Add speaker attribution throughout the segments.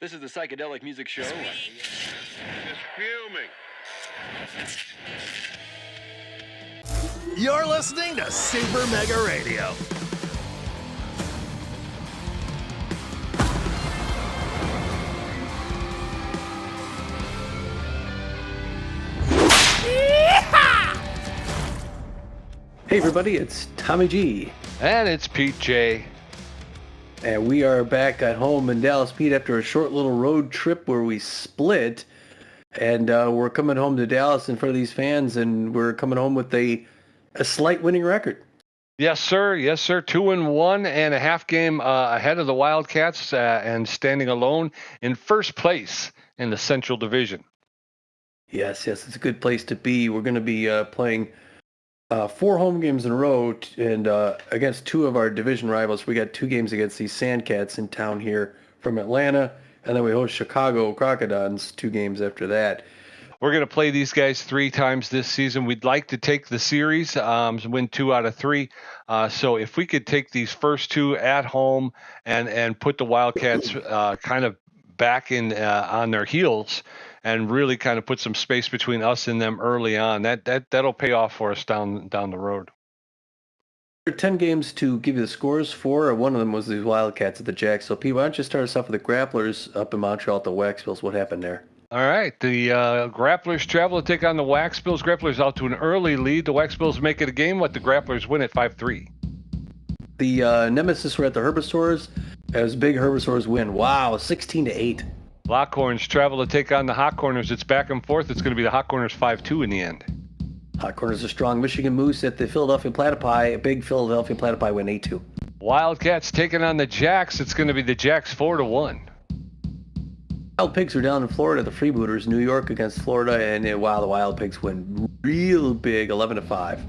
Speaker 1: This is the Psychedelic Music Show.
Speaker 2: Just fuming.
Speaker 3: You're listening to Super Mega Radio.
Speaker 4: Hey everybody, it's Tommy G.
Speaker 5: And it's Pete J.
Speaker 4: And we are back at home in Dallas, Pete, after a short little road trip where we split. And we're coming home to Dallas in front of these fans, and we're coming home with a slight winning record.
Speaker 5: Yes, sir. Yes, sir. 2-1 and a half game ahead of the Wildcats and standing alone in first place in the Central Division.
Speaker 4: Yes, it's a good place to be. We're going to be playing 4 home games in a row and against 2 of our division rivals. We got 2 games against these Sandcats in town here from Atlanta, and then we host Chicago Crocodons 2 games after that.
Speaker 5: We're going to play these guys 3 times this season. We'd like to take the series, win 2 out of 3. So if we could take these first 2 at home and put the Wildcats kind of back in on their heels and really kind of put some space between us and them early on, that'll pay off for us down the road.
Speaker 4: There are 10 games to give you the scores for. One of them was the Wildcats at the Jacks. So, Pete, why don't you start us off with the Grapplers up in Montreal at the Waxbills? What happened there?
Speaker 5: All right, the Grapplers travel to take on the Waxbills. Grapplers out to an early lead. The Waxbills make it a game. The Grapplers win at 5-3.
Speaker 4: The Nemesis were at the Herbisaurs. It was a big Herbisaurs win. Wow, 16-8.
Speaker 5: Lockhorns travel to take on the Hot Corners. It's back and forth. It's going to be the Hot Corners 5-2 in the end.
Speaker 4: Hot Corners are strong. Michigan Moose at the Philadelphia Platypi. A big Philadelphia Platypi win 8-2.
Speaker 5: Wildcats taking on the Jacks. It's going to be the Jacks 4-1.
Speaker 4: Wild Pigs are down in Florida. The Freebooters, New York against Florida, and the Wild Pigs win real big, 11-5.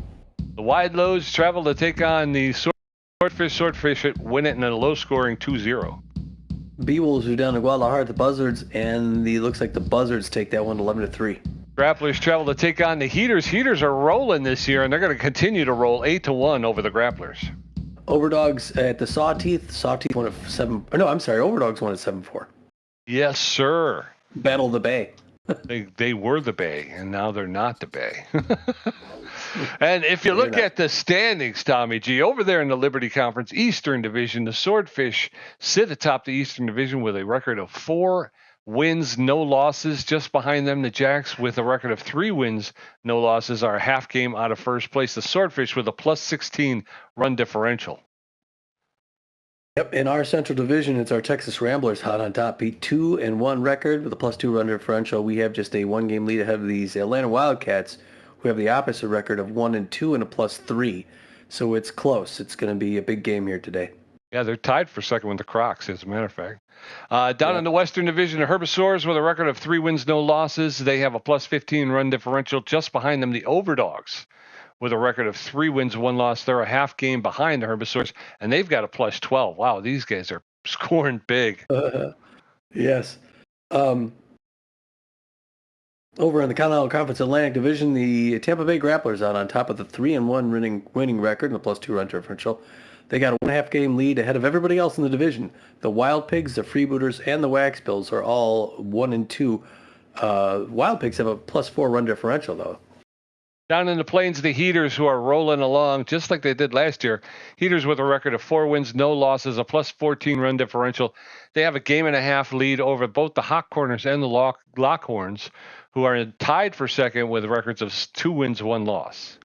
Speaker 5: The Wide Lows travel to take on the Swordfish win it in a low-scoring 2-0.
Speaker 4: B-Wolves are down in Guadalajara at the Buzzards, and looks like the Buzzards take that one 11-3.
Speaker 5: Grapplers travel to take on the Heaters. Heaters are rolling this year, and they're going to continue to roll 8-1 over the Grapplers.
Speaker 4: Overdogs at the Sawteeth. Sawteeth won at 7. No, I'm sorry. Overdogs won at 7-4.
Speaker 5: Yes, sir.
Speaker 4: Battle of the Bay.
Speaker 5: They were the Bay, and now they're not the Bay. And if you look at the standings, Tommy G, over there in the Liberty Conference Eastern Division, the Swordfish sit atop the Eastern Division with a record of 4 wins, no losses. Just behind them, the Jacks with a record of 3 wins, no losses, are a half game out of first place. The Swordfish with a plus 16 run differential.
Speaker 4: Yep, in our Central Division, it's our Texas Ramblers hot on top. Beat 2-1 record with a plus 2 run differential. We have just a 1-game lead ahead of these Atlanta Wildcats, who have the opposite record of 1-2 and a plus 3. So it's close. It's going to be a big game here today.
Speaker 5: Yeah, they're tied for second with the Crocs, as a matter of fact. Down in the Western Division, the Herbisaurs with a record of 3 wins, no losses. They have a plus 15 run differential. Just behind them, the Overdogs with a record of 3 wins, 1 loss. They're a half game behind the Herbisaurs, and they've got a plus 12. Wow, these guys are scoring big.
Speaker 4: Yes. Over in the Continental Conference Atlantic Division, the Tampa Bay Grapplers out on top of the 3-1 winning record and a plus 2 run differential. They got a 1.5 game lead ahead of everybody else in the division. The Wild Pigs, the Freebooters, and the Waxbills are all 1-2. Wild Pigs have a plus 4 run differential, though.
Speaker 5: Down in the Plains, the Heaters, who are rolling along just like they did last year. Heaters with a record of 4 wins, no losses, a plus 14 run differential. They have a 1.5 game lead over both the Hot Corners and the Lockhorns, who are tied for second with records of 2 wins, 1 loss.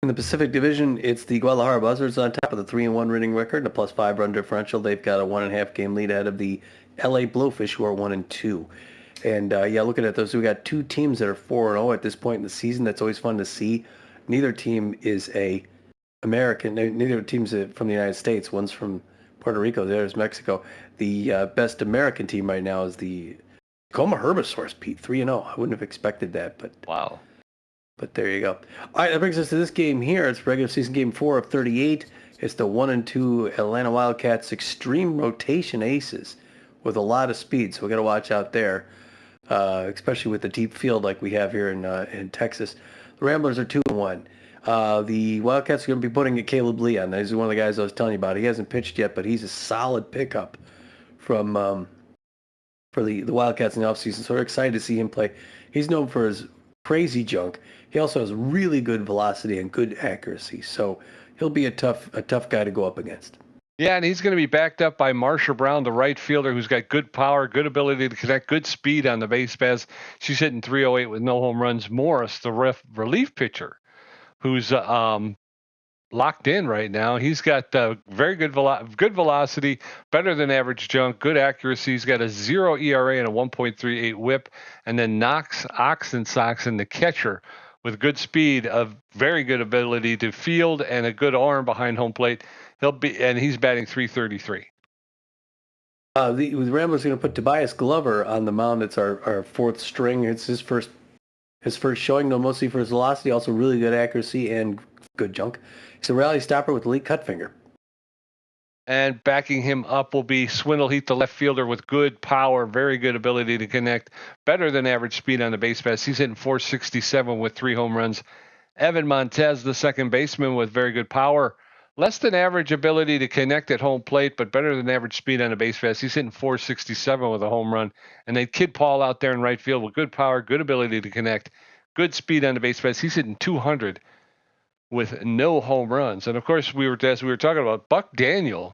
Speaker 4: In the Pacific Division, it's the Guadalajara Buzzards on top of the 3-1 winning record and a plus 5 run differential. They've got a 1.5 game lead ahead of the LA Blowfish, who are 1-2. And looking at those, we got 2 teams that are 4-0 at this point in the season. That's always fun to see. Neither team is American. Neither team's from the United States. One's from Puerto Rico. The other's Mexico. The best American team right now is the Tacoma Herbisaurs, Pete, 3-0. I wouldn't have expected that, but
Speaker 5: wow.
Speaker 4: But there you go. All right, that brings us to this game here. It's regular season game 4 of 38. It's the 1-2 Atlanta Wildcats extreme rotation aces with a lot of speed, so we got to watch out there. Especially with the deep field like we have here in Texas. The Ramblers are 2-1. The Wildcats are going to be putting Caleb Lee on. He's one of the guys I was telling you about. He hasn't pitched yet, but he's a solid pickup from for the Wildcats in the offseason. So we're excited to see him play. He's known for his crazy junk. He also has really good velocity and good accuracy. So he'll be a tough guy to go up against.
Speaker 5: Yeah, and he's going to be backed up by Marsha Brown, the right fielder, who's got good power, good ability to connect, good speed on the base paths. She's hitting 308 with no home runs. Morris, the relief pitcher, who's locked in right now. He's got very good velocity, better than average junk, good accuracy. He's got a 0 ERA and a 1.38 WHIP, and then Knox Oxensoxen, the catcher, with good speed, a very good ability to field, and a good arm behind home plate. He's batting 333.
Speaker 4: The Ramblers are going to put Tobias Glover on the mound. It's our fourth string. It's his first showing, though, mostly for his velocity, also really good accuracy and good junk. He's a rally stopper with elite cut finger.
Speaker 5: And backing him up will be Swindle Heath, the left fielder, with good power, very good ability to connect, better than average speed on the base paths. He's hitting 467 with 3 home runs. Evan Montez, the second baseman, with very good power, less than average ability to connect at home plate, but better than average speed on the base paths. He's hitting 467 with a home run. And then Kid Paul out there in right field with good power, good ability to connect, good speed on the base paths. He's hitting 200 with no home runs. And of course, as we were talking about, Buck Daniel,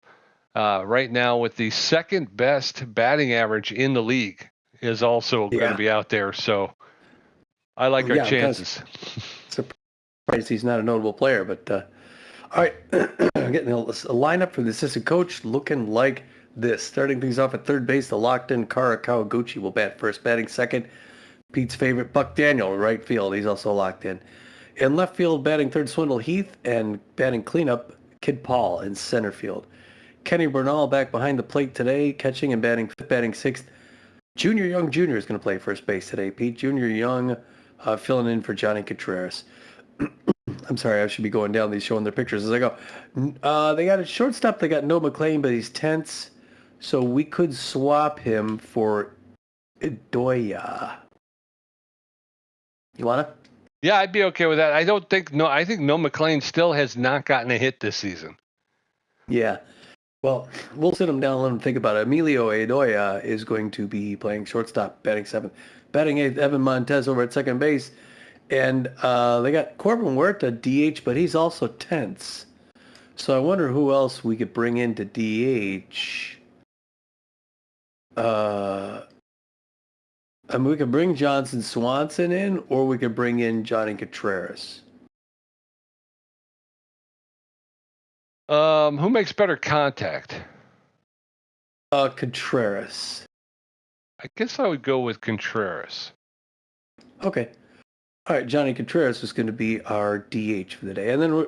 Speaker 5: right now with the second best batting average in the league, is also going to be out there. So I like our chances.
Speaker 4: Surprised he's not a notable player, but all right, getting a lineup for the assistant coach looking like this. Starting things off at third base, the locked-in Kara Kawaguchi will bat first. Batting second, Pete's favorite, Buck Daniel, right field. He's also locked in. In left field, batting third, Swindle Heath, and batting cleanup, Kid Paul in center field. Kenny Bernal back behind the plate today, catching and batting fifth, batting sixth. Junior Young Jr. is going to play first base today, Pete. Junior Young filling in for Johnny Contreras. I'm sorry, I should be going down these, showing their pictures as I go. They got a shortstop. They got Noah McLean, but he's tense. So we could swap him for Idoia. You want to?
Speaker 5: Yeah, I'd be okay with that. I think Noah McLean still has not gotten a hit this season.
Speaker 4: Yeah. Well, we'll sit him down and let him think about it. Emilio Idoia is going to be playing shortstop, batting seventh. Batting eighth, Evan Montez over at second base. And they got Corbin Huerta DH, but he's also tense. So I wonder who else we could bring in to DH. I mean, we could bring Johnson Swanson in, or we could bring in Johnny Contreras.
Speaker 5: Who makes better contact?
Speaker 4: Contreras.
Speaker 5: I guess I would go with Contreras.
Speaker 4: Okay. All right, Johnny Contreras is going to be our DH for the day. And then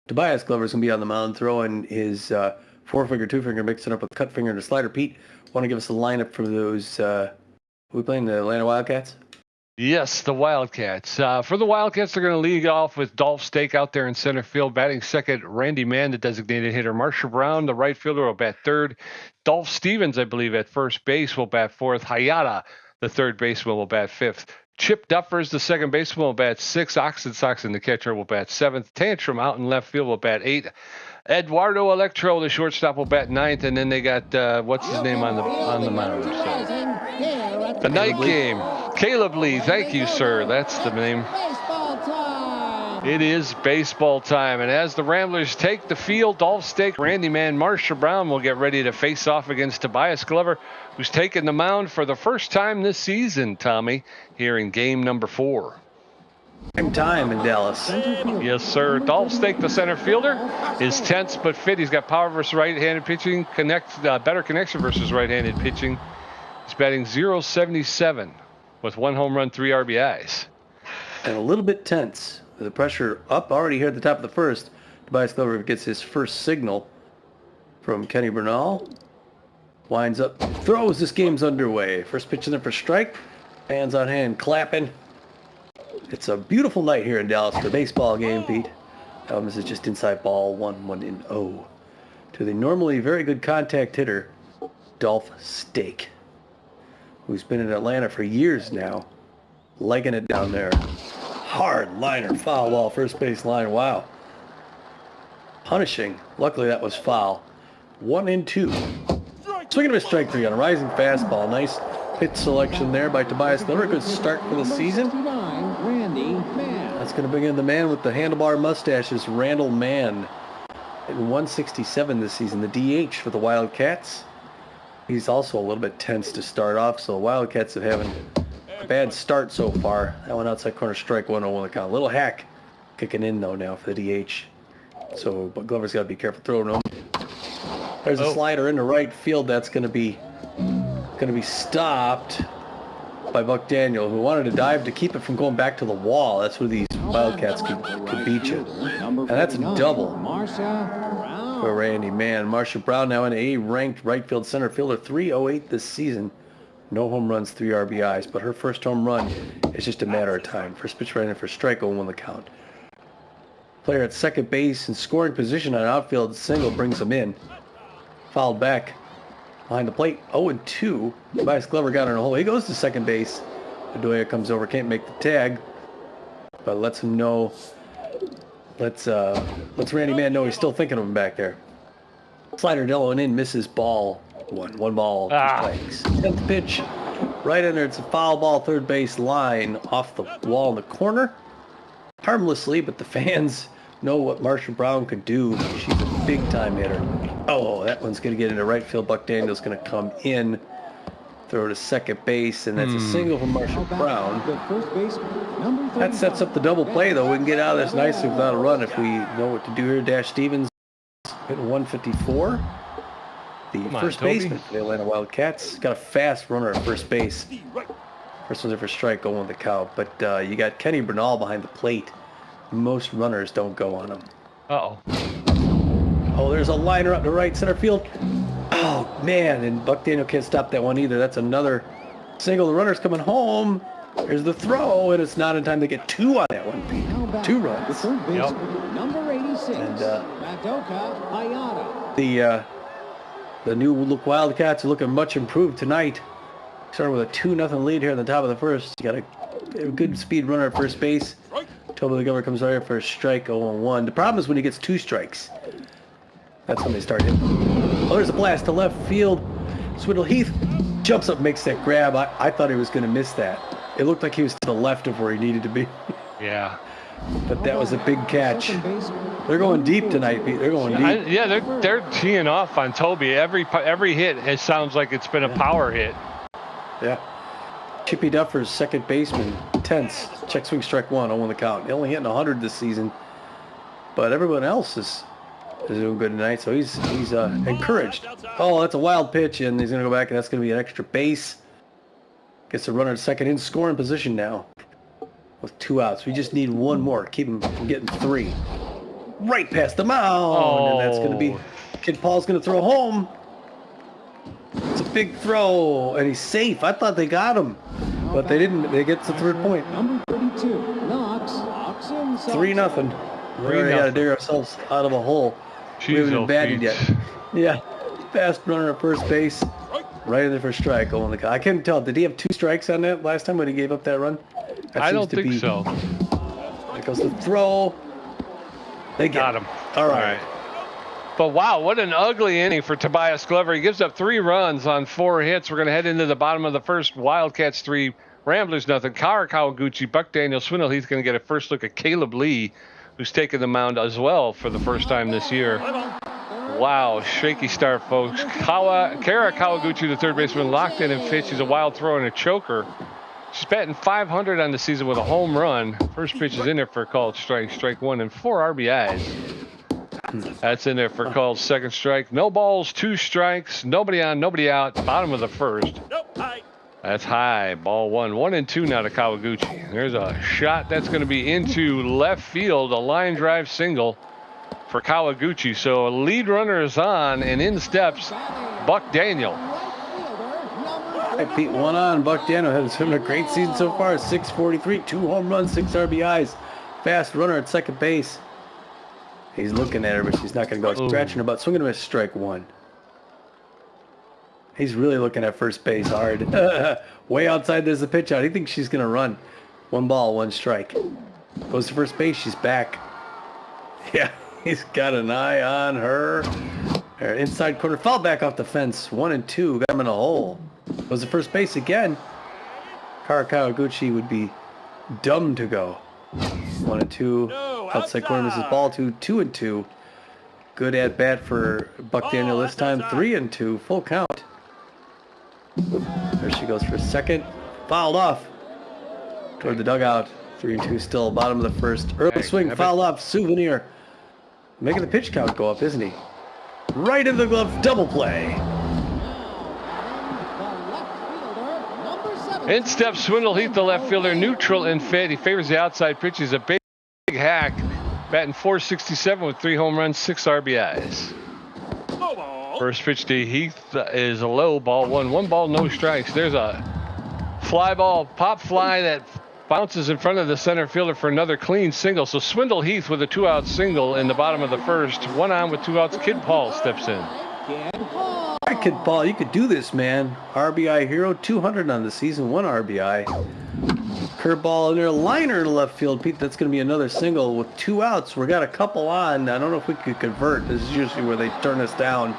Speaker 4: Tobias Glover's going to be on the mound throwing his four-finger, two-finger, mixing up with cut finger and a slider. Pete, want to give us a lineup for those? Are we playing the Atlanta Wildcats?
Speaker 5: Yes, the Wildcats. For the Wildcats, they're going to lead off with Dolph Stake out there in center field. Batting second, Randy Mann, the designated hitter. Marsha Brown, the right fielder, will bat third. Dolph Stevens, I believe, at first base will bat fourth. Hayata, the third baseman, will bat fifth. Chip Duffers, the second baseman, will bat sixth. Oxensoxen, the catcher, will bat seventh. Tantrum out in left field will bat eighth. Eduardo Electro, the shortstop, will bat ninth. And then they got what's his name on the mound. So. The night game. Caleb Lee, thank you, sir. That's the name. It is baseball time. And as the Ramblers take the field, Dolph Stake, Randy Mann, Marsha Brown will get ready to face off against Tobias Glover, who's taken the mound for the first time this season, Tommy, here in game number 4.
Speaker 4: Same time in Dallas.
Speaker 5: Yes, sir. Dolph Stake, the center fielder, is tense but fit. He's got power versus right-handed pitching, better connection versus right-handed pitching. He's batting .077 with 1 home run, 3 RBIs.
Speaker 4: And a little bit tense. The pressure up already here at the top of the first. Tobias Glover gets his first signal from Kenny Bernal. Winds up, throws. This game's underway. First pitch in there for strike. Hands on hand, clapping. It's a beautiful night here in Dallas for a baseball game, Pete. This is just inside ball, 1-0 to the normally very good contact hitter, Dolph Stake, who's been in Atlanta for years now, liking it down there. Hard liner, foul ball, first base line. Wow. Punishing. Luckily that was foul. 1-2. Swinging a strike 3 on a rising fastball. Nice pitch selection there by Tobias Glover. Good start for the season. That's going to bring in the man with the handlebar mustaches, Randall Mann. At 167 this season, the DH for the Wildcats. He's also a little bit tense to start off, so the Wildcats have having a bad start so far. That one outside corner, strike 1-0 the count. Little hack kicking in though now for the DH. So, but Glover's got to be careful throwing him. There's a slider into right field that's going to be stopped by Buck Daniel, who wanted to dive to keep it from going back to the wall. That's where these Wildcats could beat you. And that's a double for Randy Mann. Marsha Brown now an A-ranked right field center fielder, 308 this season. No home runs, 3 RBIs, but her first home run is just a matter of time. First pitch right in for strike, 0-1 the count. Player at second base in scoring position on an outfield single brings him in. Fouled back behind the plate, 0-2. Tobias Glover got in a hole. He goes to second base. Bedoya comes over, can't make the tag, but lets him know. Lets Randy Mann know he's still thinking of him back there. Slider delling in, misses ball. One ball, 2 strikes. 10th pitch, right in there. It's a foul ball, third base line, off the wall in the corner. Harmlessly, but the fans know what Marsha Brown could do. She's a big-time hitter. Oh, that one's going to get into right field. Buck Daniel's going to come in, throw to second base, and that's a single from Marsha Brown. That sets up the double play, though. We can get out of this nicely without a run if we know what to do here. Dash Stevens hitting 154. The first baseman for the Atlanta Wildcats. Got a fast runner at first base. First one's in for strike, going with the count. But you got Kenny Bernal behind the plate. Most runners don't go on him.
Speaker 5: Uh-oh.
Speaker 4: Oh, there's a liner up to right center field. Oh, man, and Buck Daniel can't stop that one either. That's another single. The runner's coming home. Here's the throw, and it's not in time to get 2 on that one, Pete. 2 runs.
Speaker 5: Yep.
Speaker 1: Number 86,
Speaker 4: and
Speaker 1: Madoka Hayata.
Speaker 4: The new look Wildcats are looking much improved tonight. Starting with a 2-0 lead here at the top of the first. You got a good speed runner at first base. Toby Glover comes right here for a strike, 0-1. The problem is when he gets 2 strikes. That's when they start hitting. Oh, there's a blast to left field. Swindle Heath jumps up, makes that grab. I thought he was going to miss that. It looked like he was to the left of where he needed to be.
Speaker 5: Yeah.
Speaker 4: But that was a big catch. They're going deep tonight, Pete. They're going deep.
Speaker 5: They're teeing off on Toby. Every hit, it sounds like it's been a power hit.
Speaker 4: Yeah. Chippy Duffers, second baseman, tense. Check swing, strike 1, 0-1 the count. He only hitting 100 this season, but everyone else is doing good tonight, so he's encouraged. Oh, that's a wild pitch, and he's going to go back, and that's going to be an extra base. Gets the runner at second in scoring position now with 2 outs. We just need 1 more. Keep him from getting 3. Right past the mound, and that's going to be Kid Paul's going to throw home. It's a big throw, and he's safe. I thought they got him, but they didn't. They get the 3rd point.
Speaker 1: Number 32, Knox.
Speaker 4: 3-0. We already got to dig ourselves out of a hole. We haven't been batted yet. Yeah, fast runner at first base, right in there for a strike. Oh, I couldn't tell. Did he have 2 strikes on that last time when he gave up that run?
Speaker 5: I don't think so.
Speaker 4: There goes the throw. They
Speaker 5: got him.
Speaker 4: All right.
Speaker 5: But wow, what an ugly inning for Tobias Glover. He gives up 3 runs on 4 hits. We're going to head into the bottom of the first. Wildcats 3, Ramblers nothing. Kara Kawaguchi, Buck Daniel, Swindle Heath going to get a first look at Caleb Lee, who's taken the mound as well for the first time this year. Wow, shaky start, folks. Kara Kawaguchi, the third baseman, locked in and pitched. He's a wild throw and a choker. She's batting 500 on the season with a home run. First pitch is in there for a called strike, strike 1, and 4 RBIs. That's in there for called second strike. No balls, 2 strikes, nobody on, nobody out. Bottom of the first. That's high. Ball 1. 1-2 now to Kawaguchi. There's a shot that's going to be into left field. A line drive single for Kawaguchi. So a lead runner is on, and in steps Buck Daniel.
Speaker 4: All right, Pete, 1 on. Buck Daniel has having a great season so far. 643, 2 home runs, 6 RBIs. Fast runner at second base. He's looking at her, but she's not going to go. Scratching her butt. Swinging him a strike 1. He's really looking at first base hard. Way outside, there's a pitch out. He thinks she's going to run. 1 ball, 1 strike. Goes to first base. She's back. Yeah, he's got an eye on her. Inside corner, foul back off the fence. 1-2, got him in a hole. Goes to first base again. Kawaguchi would be dumb to go. 1-2, outside corner misses ball 2-2. Good at bat for Buck Daniel this time. 3-2, full count. There she goes for second. Fouled off toward the dugout. 3-2 still, bottom of the first. Early swing, fouled off. Souvenir making the pitch count go up, isn't he? Right in the glove, double play.
Speaker 1: The left fielder, number 7.
Speaker 5: In steps Swindle Heath, the left fielder, neutral and fit. He favors the outside pitch. He's a big hack, batting .467 with 3 home runs, 6 RBIs. First pitch to Heath is a low ball, 1 ball, no strikes. There's a fly ball, pop fly that bounces in front of the center fielder for another clean single. So Swindle Heath with a 2-out single in the bottom of the first. 1 on with 2 outs. Kid Paul steps in.
Speaker 4: All right, Kid Paul, you could do this, man. RBI hero, 200 on the season, 1 RBI. Curveball in there, liner in left field. Pete, that's going to be another single with 2 outs. We got a couple on. I don't know if we could convert. This is usually where they turn us down.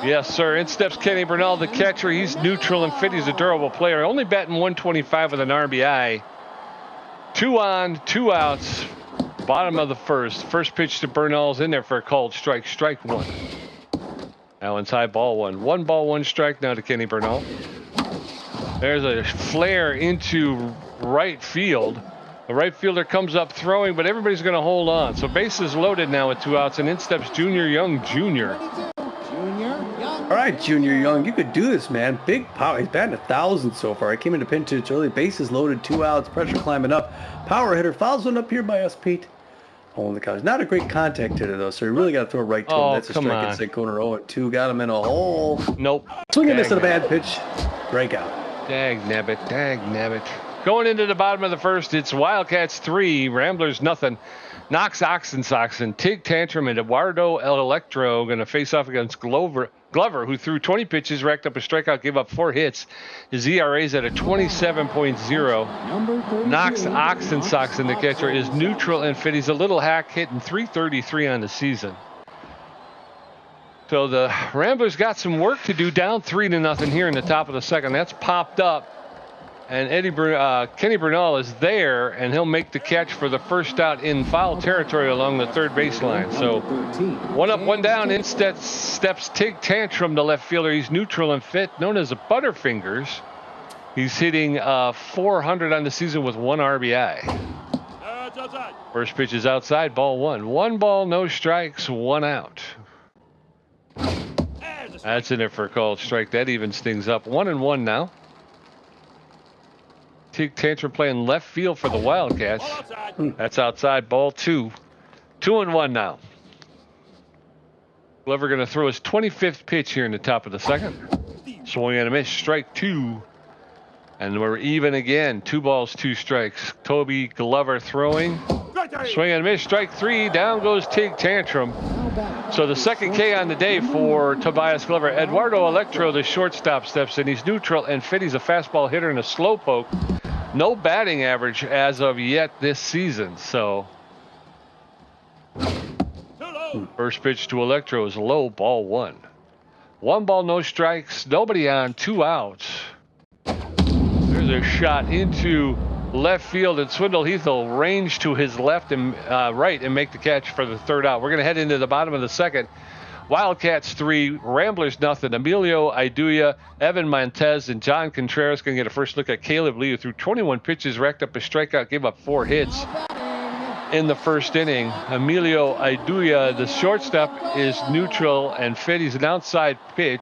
Speaker 5: Yes, sir. In steps Kenny Bernal, the catcher. He's neutral and fit. He's a durable player. Only batting .125 with an RBI. 2 on, 2 outs. Bottom of the first. First pitch to Bernal's in there for a called strike. Strike 1. Now inside ball 1. 1 ball, 1 strike now to Kenny Bernal. There's a flare into right field. The right fielder comes up throwing, but everybody's going to hold on. So bases loaded now with 2 outs, and in steps Junior Young Jr.
Speaker 4: All right, Junior Young, you could do this, man. Big power. He's batting 1,000 so far. He came into pinch hits early. Bases loaded, 2 outs, pressure climbing up. Power hitter, fouls one up here by us, Pete. Oh, in the couch. Not a great contact hitter, though, so you really got to throw right to him. That's a strike inside corner. 0-2. Got him in a hole.
Speaker 5: Nope.
Speaker 4: Swing and miss at a bad pitch. Breakout.
Speaker 5: Dag nabbit. Going into the bottom of the first, it's Wildcats 3, Ramblers nothing. Knox Oxensoxen, Tig Tantrum, and Eduardo El Electro going to face off against Glover, who threw 20 pitches, racked up a strikeout, gave up 4 hits. His ERA is at a 27.0. Knox Oxensoxen, the catcher, is neutral and fit. He's a little hack, hitting .333 on the season. So the Ramblers got some work to do, down 3-0 here in the top of the second. That's popped up, and Kenny Bernal is there, and he'll make the catch for the first out in foul territory along the third baseline. So 1 up, 1 down. In steps Tig Tantrum, the left fielder. He's neutral and fit, known as a Butterfingers. He's hitting .400 on the season with 1 RBI. First pitch is outside, ball 1. 1 ball, no strikes, 1 out. That's in there for a called strike. That evens things up. 1-1 now. Tig Tantrum playing left field for the Wildcats. That's outside, ball 2. 2-1 now. Glover going to throw his 25th pitch here in the top of the second. Swing and a miss, strike 2. And we're even again. 2 balls, 2 strikes. Toby Glover throwing. Swing and a miss, strike 3. Down goes Tig Tantrum. So the second K on the day for Tobias Glover. Eduardo Electro, the shortstop, steps in. He's neutral and fit. He's a fastball hitter and a slowpoke. No batting average as of yet this season. So first pitch to Electro is low, ball 1. 1 ball, no strikes. Nobody on, 2 outs. There's a shot into left field, and Swindle Heath will range to his left and right and make the catch for the third out. We're going to head into the bottom of the second. Wildcats 3, Ramblers nothing. Emilio Iduya, Evan Montez, and John Contreras going to get a first look at Caleb Lee, who threw 21 pitches, racked up a strikeout, gave up 4 hits in the first inning. Emilio Iduya, the shortstop, is neutral and fit. He's an outside pitch,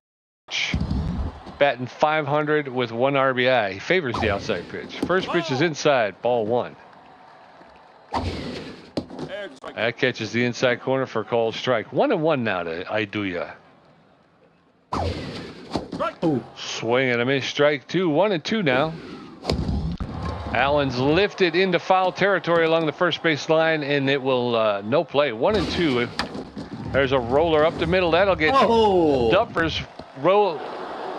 Speaker 5: batting .500 with 1 RBI. He favors the outside pitch. First pitch is inside, ball 1. That catches the inside corner for a called strike. 1-1 now to Iduya. Swing and a miss, strike 2. 1-2 now. Allen's lifted into foul territory along the first base line, and it will no play. 1-2. There's a roller up the middle. That'll get Duffers roll.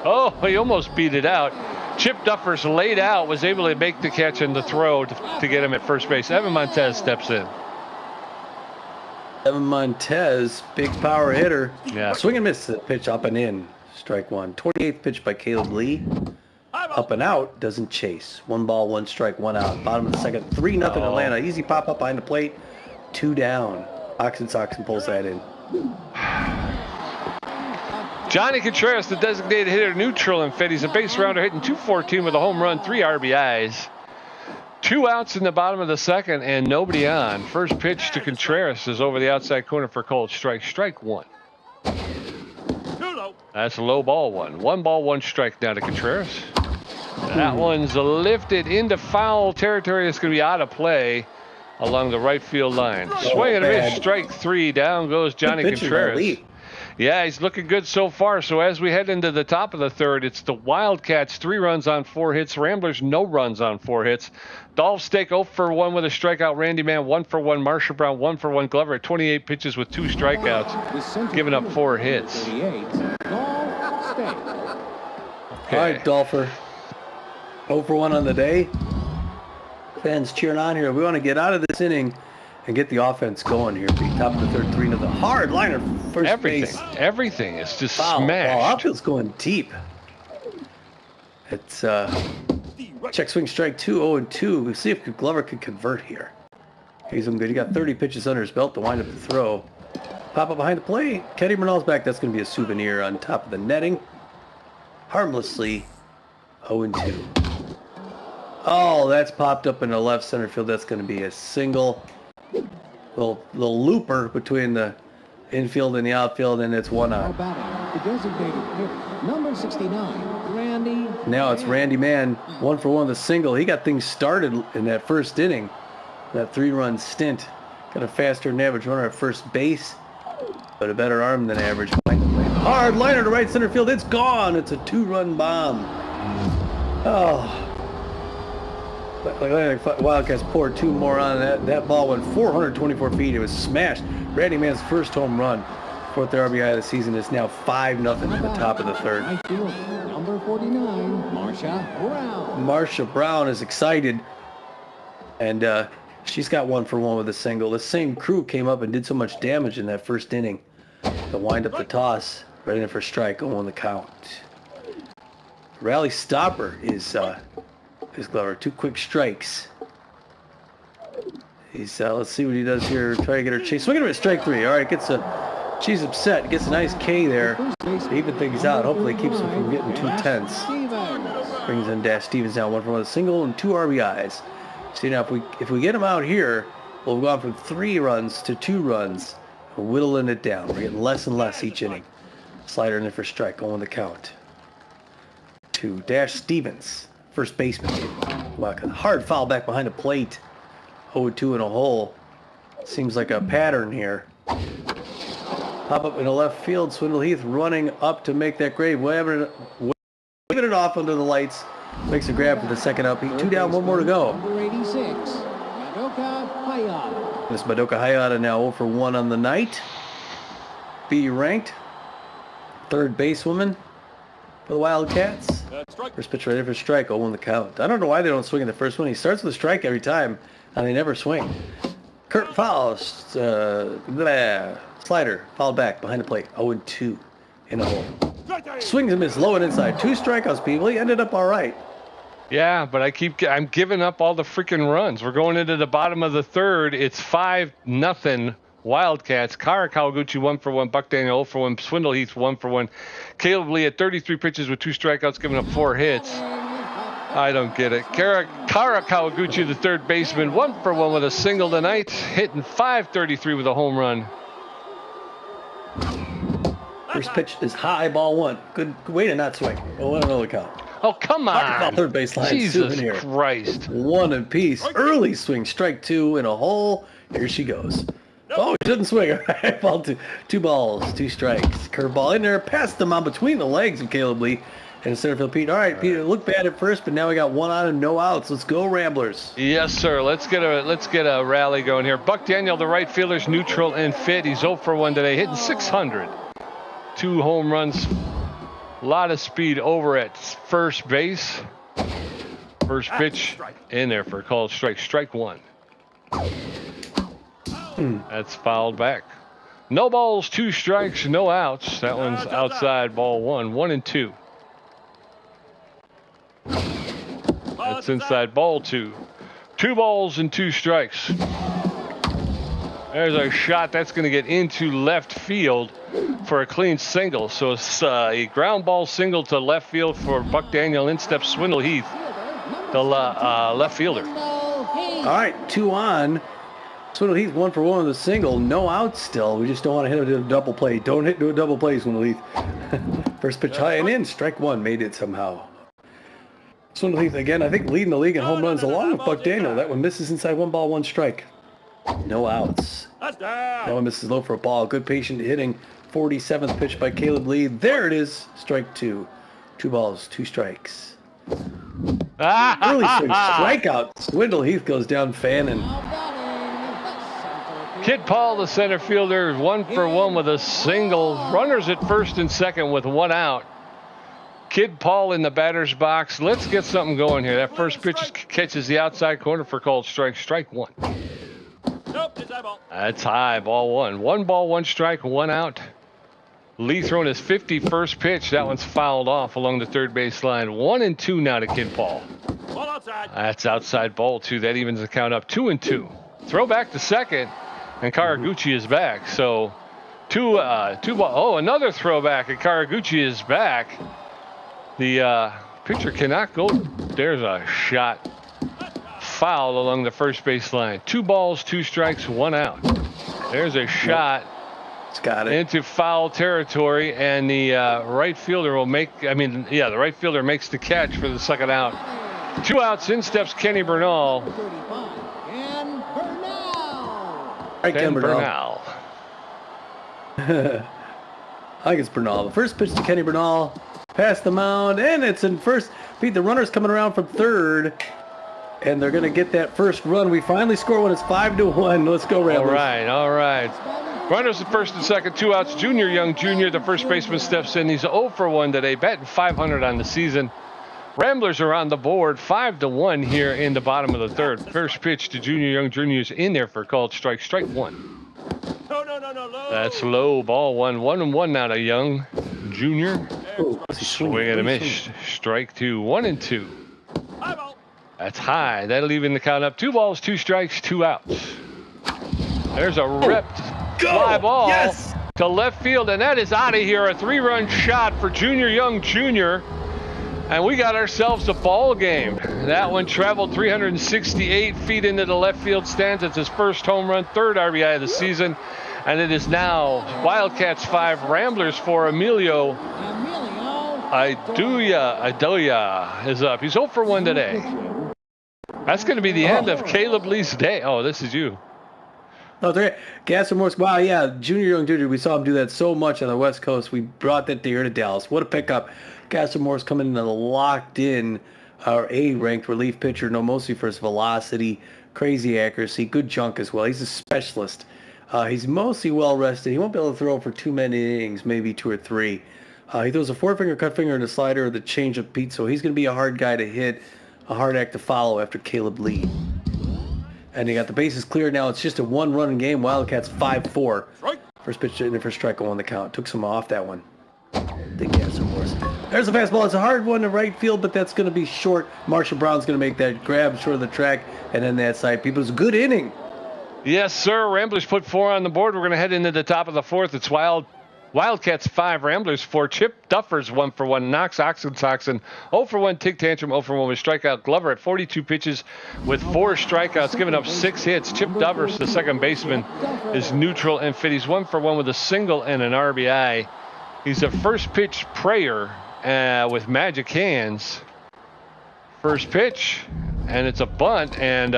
Speaker 5: Oh, he almost beat it out. Chip Duffers laid out, was able to make the catch and the throw to get him at first base. Evan Montez steps in.
Speaker 4: Evan Montez, big power hitter.
Speaker 5: Yeah.
Speaker 4: Swing and miss. Pitch up and in. Strike one. 28th pitch by Caleb Lee. Up and out. Doesn't chase. 1 ball, 1 strike, 1 out. Bottom of the second. 3-0 Atlanta. Easy pop up behind the plate. 2 down. Oxen pulls that in.
Speaker 5: Johnny Contreras, the designated hitter, neutral and fit. He's a base rounder hitting .214 with a home run, 3 RBIs. 2 outs in the bottom of the second and nobody on. First pitch to Contreras is over the outside corner for called strike. Strike one. That's a low ball one. 1 ball, 1 strike now to Contreras. That one's lifted into foul territory. It's going to be out of play along the right field line. Swing and a miss. Strike 3. Down goes Johnny Contreras. Yeah, he's looking good so far. So as we head into the top of the third, it's the Wildcats 3 runs on 4 hits. Ramblers no runs on 4 hits. Dolphs take 0 for 1 with a strikeout. Randy Man 1 for 1. Marcia Brown 1 for 1. Glover at 28 pitches with 2 strikeouts, giving up 4 hits.
Speaker 4: All right, Dolpher. 0 for 1 on the day. Fans cheering on here. We want to get out of this inning and get the offense going here. Be top of the third, 3-0. Hard liner, first base.
Speaker 5: Everything is just
Speaker 4: foul.
Speaker 5: smashed.
Speaker 4: Oh, outfield's going deep. It's check swing strike 2, 0-2. We'll see if Glover can convert here. He's looking good. He got 30 pitches under his belt to wind up the throw. Pop up behind the plate. Kenny Bernal's back. That's going to be a souvenir on top of the netting. Harmlessly 0-2. Oh, that's popped up in the left center field. That's going to be a single. Little looper between the infield and the outfield, and it's 1 out.
Speaker 1: The designated hitter, number 69, Randy.
Speaker 4: Now it's Randy Man, 1 for 1 with a single. He got things started in that first inning. That 3-run stint. Got a faster than average runner at first base, but a better arm than average behind the plate. Hard liner to right center field. It's gone. It's a 2-run bomb. Oh. Wildcats poured 2 more on that. That ball went 424 feet. It was smashed. Randy Man's first home run. 4th RBI of the season. Is now 5-0 at the top of the third.
Speaker 1: Number 49, Marcia Brown.
Speaker 4: Marcia Brown is excited. And she's got 1 for 1 with a single. The same crew came up and did so much damage in that first inning to wind up the toss. Ready for strike. 0 the count. Rally stopper is Glover. 2 quick strikes. He's let's see what he does here. Try to get her chase. Swing at him at strike 3. All right, she's upset. Gets a nice K there to even things out. Hopefully keeps him from getting too tense. Brings in Dash Stevens down 1 for 1 with a single and 2 RBIs. See now if we get him out here, we'll have gone from 3 runs to 2 runs. We're whittling it down. We're getting less and less each inning. Slider in there for strike. Going the count. To Dash Stevens. First baseman. Wow, hard foul back behind the plate. 0-2 in a hole. Seems like a pattern here. Pop up in the left field. Swindle Heath running up to make that grave. Waving it off under the lights. Makes a grab for the second up. 2 down, 1 more to go.
Speaker 1: Number 86, Madoka Hayata.
Speaker 4: This Madoka Hayata now 0 for 1 on the night. B ranked. Third basewoman for the Wildcats. First pitch right there for strike. 0 the count. I don't know why they don't swing in the first one. He starts with a strike every time, and they never swing. Kurt Fowles, slider, fouled back behind the plate. 0-2 in the hole. Swings and misses low and inside. 2 strikeouts, people. He ended up all right.
Speaker 5: Yeah, but I'm giving up all the freaking runs. We're going into the bottom of the third. It's 5-0 Wildcats. Kara Kawaguchi 1 for 1. Buck Daniel 0 for 1. Swindle Heath 1 for 1. Caleb Lee at 33 pitches with 2 strikeouts, giving up 4 hits. I don't get it. Kara Kawaguchi, the third baseman, 1 for 1 with a single tonight, hitting .533 with a home run.
Speaker 4: First pitch is high, ball 1. Good way to not swing. 0-0 count.
Speaker 5: Oh, come on.
Speaker 4: Third baseline.
Speaker 5: Jesus
Speaker 4: souvenir.
Speaker 5: Christ.
Speaker 4: 1 apiece. Early swing. Strike 2 in a hole. Here she goes. Oh, he didn't swing. Ball 2. 2 balls, 2 strikes. Curveball in there. Passed them on between the legs of Caleb Lee and center field Pete. All right, Peter, looked bad at first, but now we got 1 out and no outs. Let's go, Ramblers.
Speaker 5: Yes, sir. Let's get a rally going here. Buck Daniel, the right fielder's neutral and fit. He's 0 for 1 today, hitting .600. 2 home runs. A lot of speed over at first base. First pitch in there for a called strike. Strike 1. That's fouled back. No balls, 2 strikes, no outs. That one's outside, ball 1, 1-2. That's inside, ball 2. 2 balls and 2 strikes. There's a shot that's going to get into left field for a clean single. So it's a ground ball single to left field for Buck Daniel. In steps Swindle Heath, the left fielder.
Speaker 4: All right, 2 on. Swindle Heath 1 for 1 with a single. No outs still. We just don't want to hit it into a double play. Don't hit into a double play, Swindle Heath. First pitch high and in. Strike 1. Made it somehow. Swindle Heath again, I think, leading the league in home runs along with Buck Daniel. That one misses inside, 1 ball, 1 strike. No outs. That one misses low for a ball. Good patient hitting. 47th pitch by Caleb Lee. There it is. Strike 2. 2 balls, 2 strikes. Early swing strikeout. Swindle Heath goes down fanning.
Speaker 5: Kid Paul, the center fielder, 1 for 1 with a single. Runners at first and second with 1 out. Kid Paul in the batter's box. Let's get something going here. That first pitch catches the outside corner for called strike. Strike 1. That's high, ball 1. 1 ball, 1 strike, 1 out. Lee throwing his 51st pitch. That one's fouled off along the third base line. 1-2 now to Kid Paul. That's outside, ball 2. That evens the count up. 2-2. Throw back to second, and Karaguchi is back. So two ball. Oh, another throwback, and Karaguchi is back. The pitcher cannot go. There's a shot. Foul along the first base line. 2 balls, 2 strikes, 1 out. There's a shot.
Speaker 4: It's got it.
Speaker 5: Into foul territory, and the right fielder will make. The right fielder makes the catch for the second out. 2 outs. In steps Kenny Bernal.
Speaker 4: Ken Bernal. I think it's Bernal. The first pitch to Kenny Bernal. Past the mound, and it's in first. Pete, the runner's coming around from third, and they're going to get that first run. We finally score when it's 5-1. Let's go, Ramblers.
Speaker 5: All right. Runners at first and second, 2 outs. Junior Young Jr., the first baseman, steps in. He's 0 for 1 today, batting .500 on the season. Ramblers are on the board, 5-1 here in the bottom of the third. First pitch to Junior Young Jr. is in there for called strike. Strike 1. No. That's low, ball 1. 1-1 now to Young Jr. Swing and a miss. Strike 2. 1-2. That's high. That'll even the count up. 2 balls, 2 strikes, 2 outs. There's a ripped fly ball to left field, and that is out of here. A 3-run shot for Junior Young Jr. And we got ourselves a ball game. That one traveled 368 feet into the left field stands. It's his first home run, 3rd RBI of the season. And it is now Wildcats 5, Ramblers 4. Emilio Idoia is up. He's 0 for 1 today. That's going to be the end of Caleb Lee's day. Oh, this is you.
Speaker 4: Oh, there. Gasser Morse. Wow, yeah. Junior Young Jr., we saw him do that so much on the West Coast. We brought that here to Dallas. What a pickup. Gasser Morse coming in and locked in our A-ranked relief pitcher. No, mostly for his velocity, crazy accuracy, good junk as well. He's a specialist. He's mostly well-rested. He won't be able to throw for too many innings, maybe 2 or 3. He throws a 4-finger, cut finger, and a slider, or the change-up, Pete, so he's going to be a hard guy to hit, a hard act to follow after Caleb Lee. And you got the bases cleared now. It's just a 1-run game. Wildcats 5-4. First pitch in the first strike on the count. Took some off that one. Think yes, of course. There's a fastball. It's a hard one to right field, but that's going to be short. Marshall Brown's going to make that grab short of the track, and then that side. People, it's a good inning.
Speaker 5: Yes, sir. Ramblers put 4 on the board. We're going to head into the top of the 4th. It's Wildcats 5, Ramblers 4. Chip Duffers 1 for 1. Knox Soxon 0 for 1. Tig Tantrum 0 for 1 with strikeout. Glover at 42 pitches with 4 strikeouts, giving up 6 hits. Chip Duffers, the second baseman, is neutral and fit. He's 1 for 1 with a single and an RBI. He's a first pitch prayer with magic hands. First pitch, and it's a bunt, and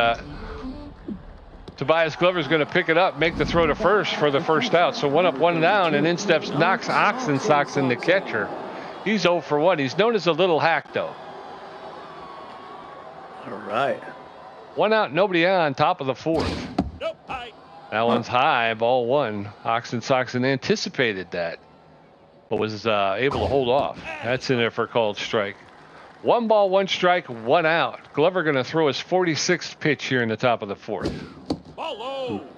Speaker 5: Tobias Glover is going to pick it up, make the throw to first for the first out. So 1 up, 1 down, and in steps Knox Soxon, the catcher. He's 0 for 1. He's known as a little hack, though.
Speaker 4: All right.
Speaker 5: 1 out, nobody on, top of the 4th. That one's high, ball 1. Soxon anticipated that, but was able to hold off. That's in there for a called strike. 1 ball, 1 strike, 1 out. Glover going to throw his 46th pitch here in the top of the 4th.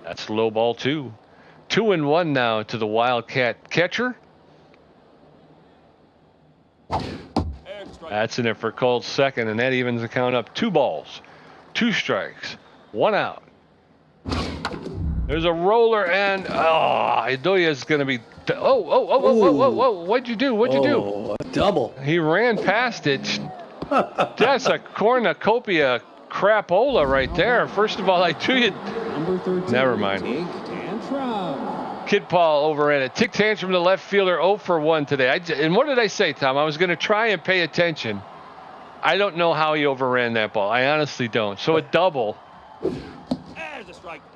Speaker 5: That's low ball 2. 2-1 now to the Wildcat catcher. That's in there for Colt's second, and that evens the count up. 2 balls, 2 strikes, 1 out. There's a roller, and Idoia's going to be. Whoa! What'd you do? What'd you do?
Speaker 4: A double.
Speaker 5: He ran past it. That's a cornucopia crapola right there. First of all,
Speaker 1: Number 13.
Speaker 5: Never mind.
Speaker 1: Tig Tantrum.
Speaker 5: Kid Paul overran it. Tig Tantrum, the left fielder, 0 for 1 today. And what did I say, Tom? I was going to try and pay attention. I don't know how he overran that ball. I honestly don't. So a double.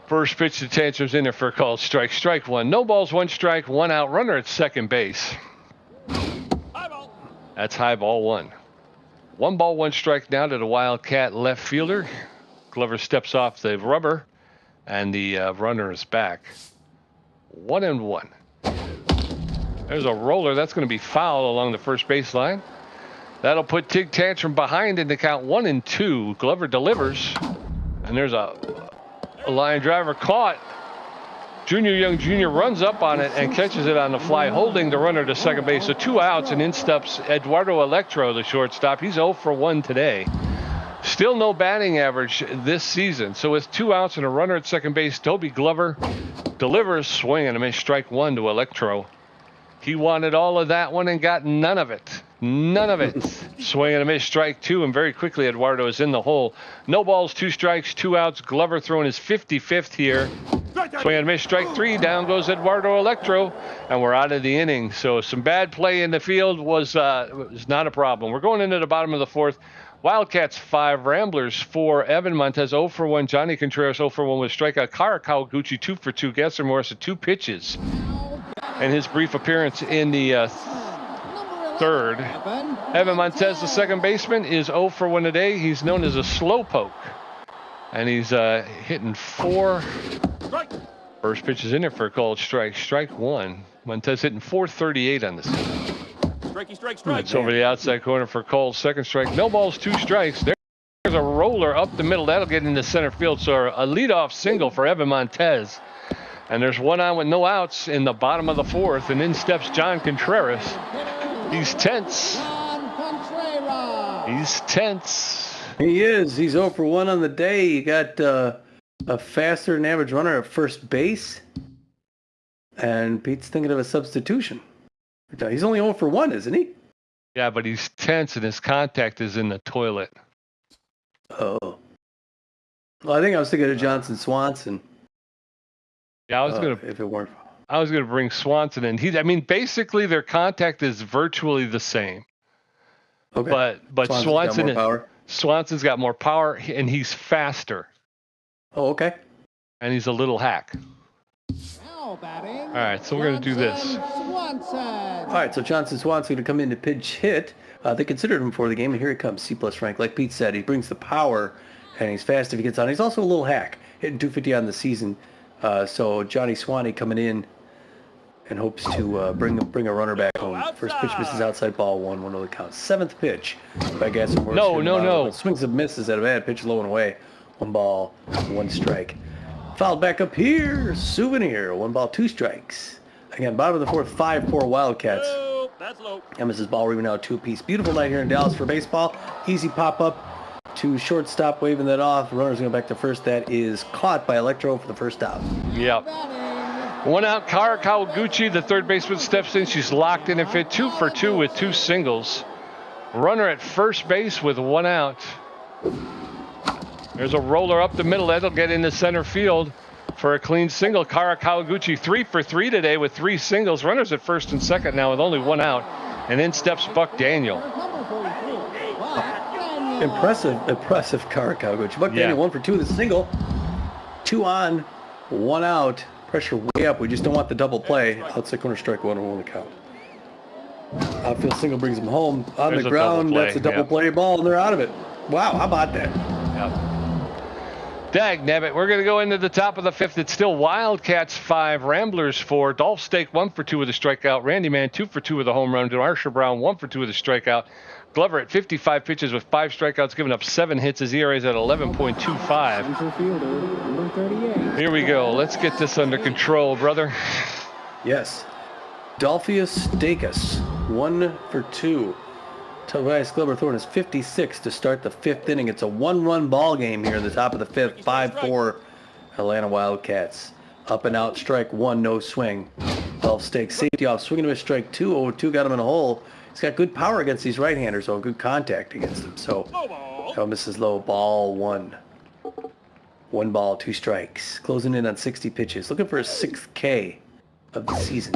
Speaker 5: First pitch to Tantrum's in there for a called strike. Strike 1. No balls, 1 strike, 1 out. Runner at second base. That's high ball 1. 1 ball, 1 strike now to the Wildcat left fielder. Glover steps off the rubber, and the runner is back. 1-1. There's a roller. That's going to be foul along the first baseline. That'll put Tig Tantrum behind in the count 1-2. Glover delivers, and there's a line driver caught. Young Jr. runs up on it and catches it on the fly, holding the runner to second base. So 2 outs, and in steps Eduardo Electro, the shortstop. He's 0 for 1 today. Still no batting average this season. So with 2 outs and a runner at second base, Toby Glover delivers, swing and a miss, strike 1 to Electro. He wanted all of that one and got none of it. None of it. Swing and a miss, strike 2, and very quickly Eduardo is in the hole. No balls, 2 strikes, 2 outs. Glover throwing his 55th here. Swing and a miss, strike 3. Down goes Eduardo Electro, and we're out of the inning. So some bad play in the field was not a problem. We're going into the bottom of the 4th. Wildcats 5, Ramblers 4. Evan Montez 0 for 1. Johnny Contreras 0 for 1 with strikeout. Kara Kawaguchi 2 for 2. Gasser Morris at 2 pitches. And his brief appearance in the 3rd. Evan Montez, the second baseman, is 0 for 1 today. He's known as a slowpoke. And he's hitting 4. First pitch is in there for a called strike. Strike 1. Montez hitting 438 on this.
Speaker 6: Strike.
Speaker 5: It's over the outside corner for Cole's second strike. No balls, 2 strikes. There's a roller up the middle. That'll get into center field. So a leadoff single for Evan Montez. And there's 1 on with no outs in the bottom of the 4th. And in steps John Contreras. He's tense. He's tense.
Speaker 4: He is. He's 0 for 1 on the day. You got a faster than average runner at first base. And Pete's thinking of a substitution. He's only 0 for 1, isn't he?
Speaker 5: Yeah, but he's tense and his contact is in the toilet.
Speaker 4: Oh. Well, I think I was thinking of Johnson Swanson.
Speaker 5: Yeah, I was gonna.
Speaker 4: If it weren't.
Speaker 5: I was gonna bring Swanson in. Basically their contact is virtually the same.
Speaker 4: Okay.
Speaker 5: But
Speaker 4: Swanson's got more power,
Speaker 5: and he's faster.
Speaker 4: Oh, okay.
Speaker 5: And he's a little hack.
Speaker 1: Now batting.
Speaker 5: All right, so we're gonna do this.
Speaker 4: All right, so Johnson Swanson going to come in to pinch hit. They considered him for the game, and here he comes, C+ rank. Like Pete said, he brings the power, and he's fast if he gets on. He's also a little hack, hitting 250 on the season. So Johnny Swanee coming in and hopes to bring a runner back home. First pitch misses outside ball 1-1 the count. 7th pitch by Gaston Morris.
Speaker 5: No.
Speaker 4: Swings and misses at a bad pitch, low and away. 1 ball, 1 strike. Fouled back up here. Souvenir. 1 ball, 2 strikes. Again, bottom of the 4th, 5-4 Wildcats.
Speaker 6: That's low.
Speaker 4: And Mrs. Ball reading out 2 apiece. Beautiful night here in Dallas for baseball. Easy pop-up to shortstop, waving that off. Runners going back to first. That is caught by Electro for the first out.
Speaker 5: Yep. 1 out. Kara Kawaguchi, the third baseman, steps in. She's locked in and fit 2 for 2 with 2 singles. Runner at first base with 1 out. There's a roller up the middle. That'll get into center field for a clean single. Kara Kawaguchi 3 for 3 today with 3 singles. Runners at first and second now with only 1 out. And in steps Buck Daniel.
Speaker 4: Impressive Kara Kawaguchi. Buck Daniel 1 for 2 with a single. 2 on, 1 out. Pressure way up. We just don't want the double play. Outside corner strike 1-1 the count. Outfield single brings him home. On
Speaker 5: There's
Speaker 4: the ground, that's a double play ball, and they're out of it. Wow, how about that?
Speaker 5: Yep. Dagnabbit, we're going to go into the top of the 5th. It's still Wildcats 5, Ramblers 4. Dolph Stake 1 for 2 with a strikeout. Randy Man 2 for 2 with a home run. Marsha Brown 1 for 2 with a strikeout. Glover at 55 pitches with 5 strikeouts, giving up 7 hits. His ERA is at 11.25.
Speaker 1: Center fielder, number 38.
Speaker 5: Here we go. Let's get this under control, brother.
Speaker 4: Yes. Dolpheus Dacus, 1 for 2. Tobias Glover throwing his 56 to start the 5th inning. It's a 1-run ball game here in the top of the 5th. 5-4 Atlanta Wildcats. Up and out, strike 1, no swing. Dolph stakes safety off, swinging to a strike 2. 0-2 got him in a hole. He's got good power against these right-handers, so good contact against them. So, misses low, ball 1. 1 ball, 2 strikes. Closing in on 60 pitches. Looking for a 6th K of the season.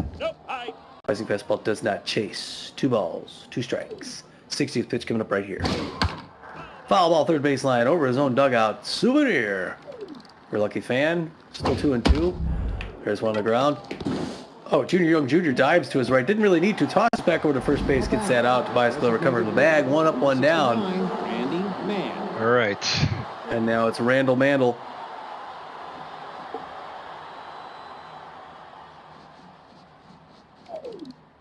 Speaker 4: Rising fastball does not chase. 2 balls, 2 strikes. 60th pitch coming up right here. Foul ball, third baseline, over his own dugout. Souvenir. Your lucky fan. Still 2-2. There's one on the ground. Oh, Junior Young Jr. dives to his right. Didn't really need to. Toss back over to first base. Gets that out. Tobias Glover covering the bag. 1 up, 1 down.
Speaker 1: Randy Mann.
Speaker 5: All right.
Speaker 4: And now it's Randall Mandel.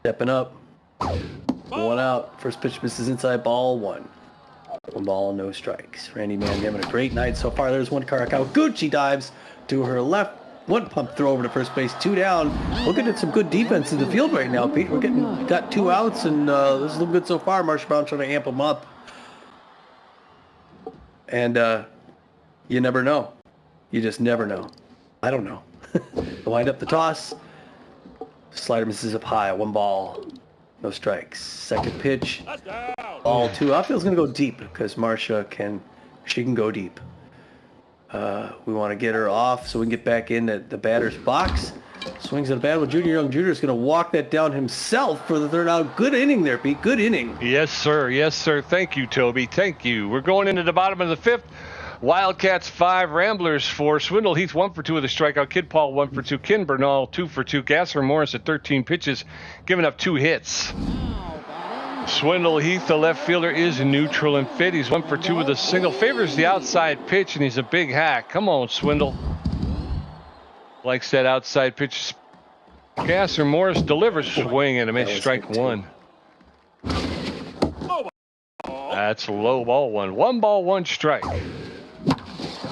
Speaker 4: Stepping up. 1 out. First pitch misses inside, ball 1. 1 ball, no strikes. Randy Mann having a great night so far. There's one Kawaguchi dives to her left. 1 pump throw over to first base, 2 down. Looking at some good defense in the field right now, Pete. We're got 2 outs, and this is looking good so far. Marshall Brown trying to amp them up. And you never know. You just never know. I don't know. Wind up the toss. Slider misses up high. 1 ball. No strikes. Second pitch. Ball 2. Outfield's going to go deep because Marcia can go deep. We want to get her off so we can get back in the batter's box. Swings at the bat. Well, Junior Young Jr. is going to walk that down himself for the 3rd out. Good inning there, Pete. Good inning.
Speaker 5: Yes, sir. Yes, sir. Thank you, Toby. Thank you. We're going into the bottom of the 5th. Wildcats 5, Ramblers 4. Swindle Heath 1 for 2 with a strikeout. Kid Paul 1 for 2. Ken Bernal 2 for 2. Gasser Morris at 13 pitches, giving up 2 hits. Swindle Heath, the left fielder, is neutral and fit. He's 1 for 2 with a single. Favors the outside pitch, and he's a big hack. Come on, Swindle. Likes that outside pitch. Gasser Morris delivers swing and a miss, strike 1. That's low, ball 1. 1 ball, 1 strike.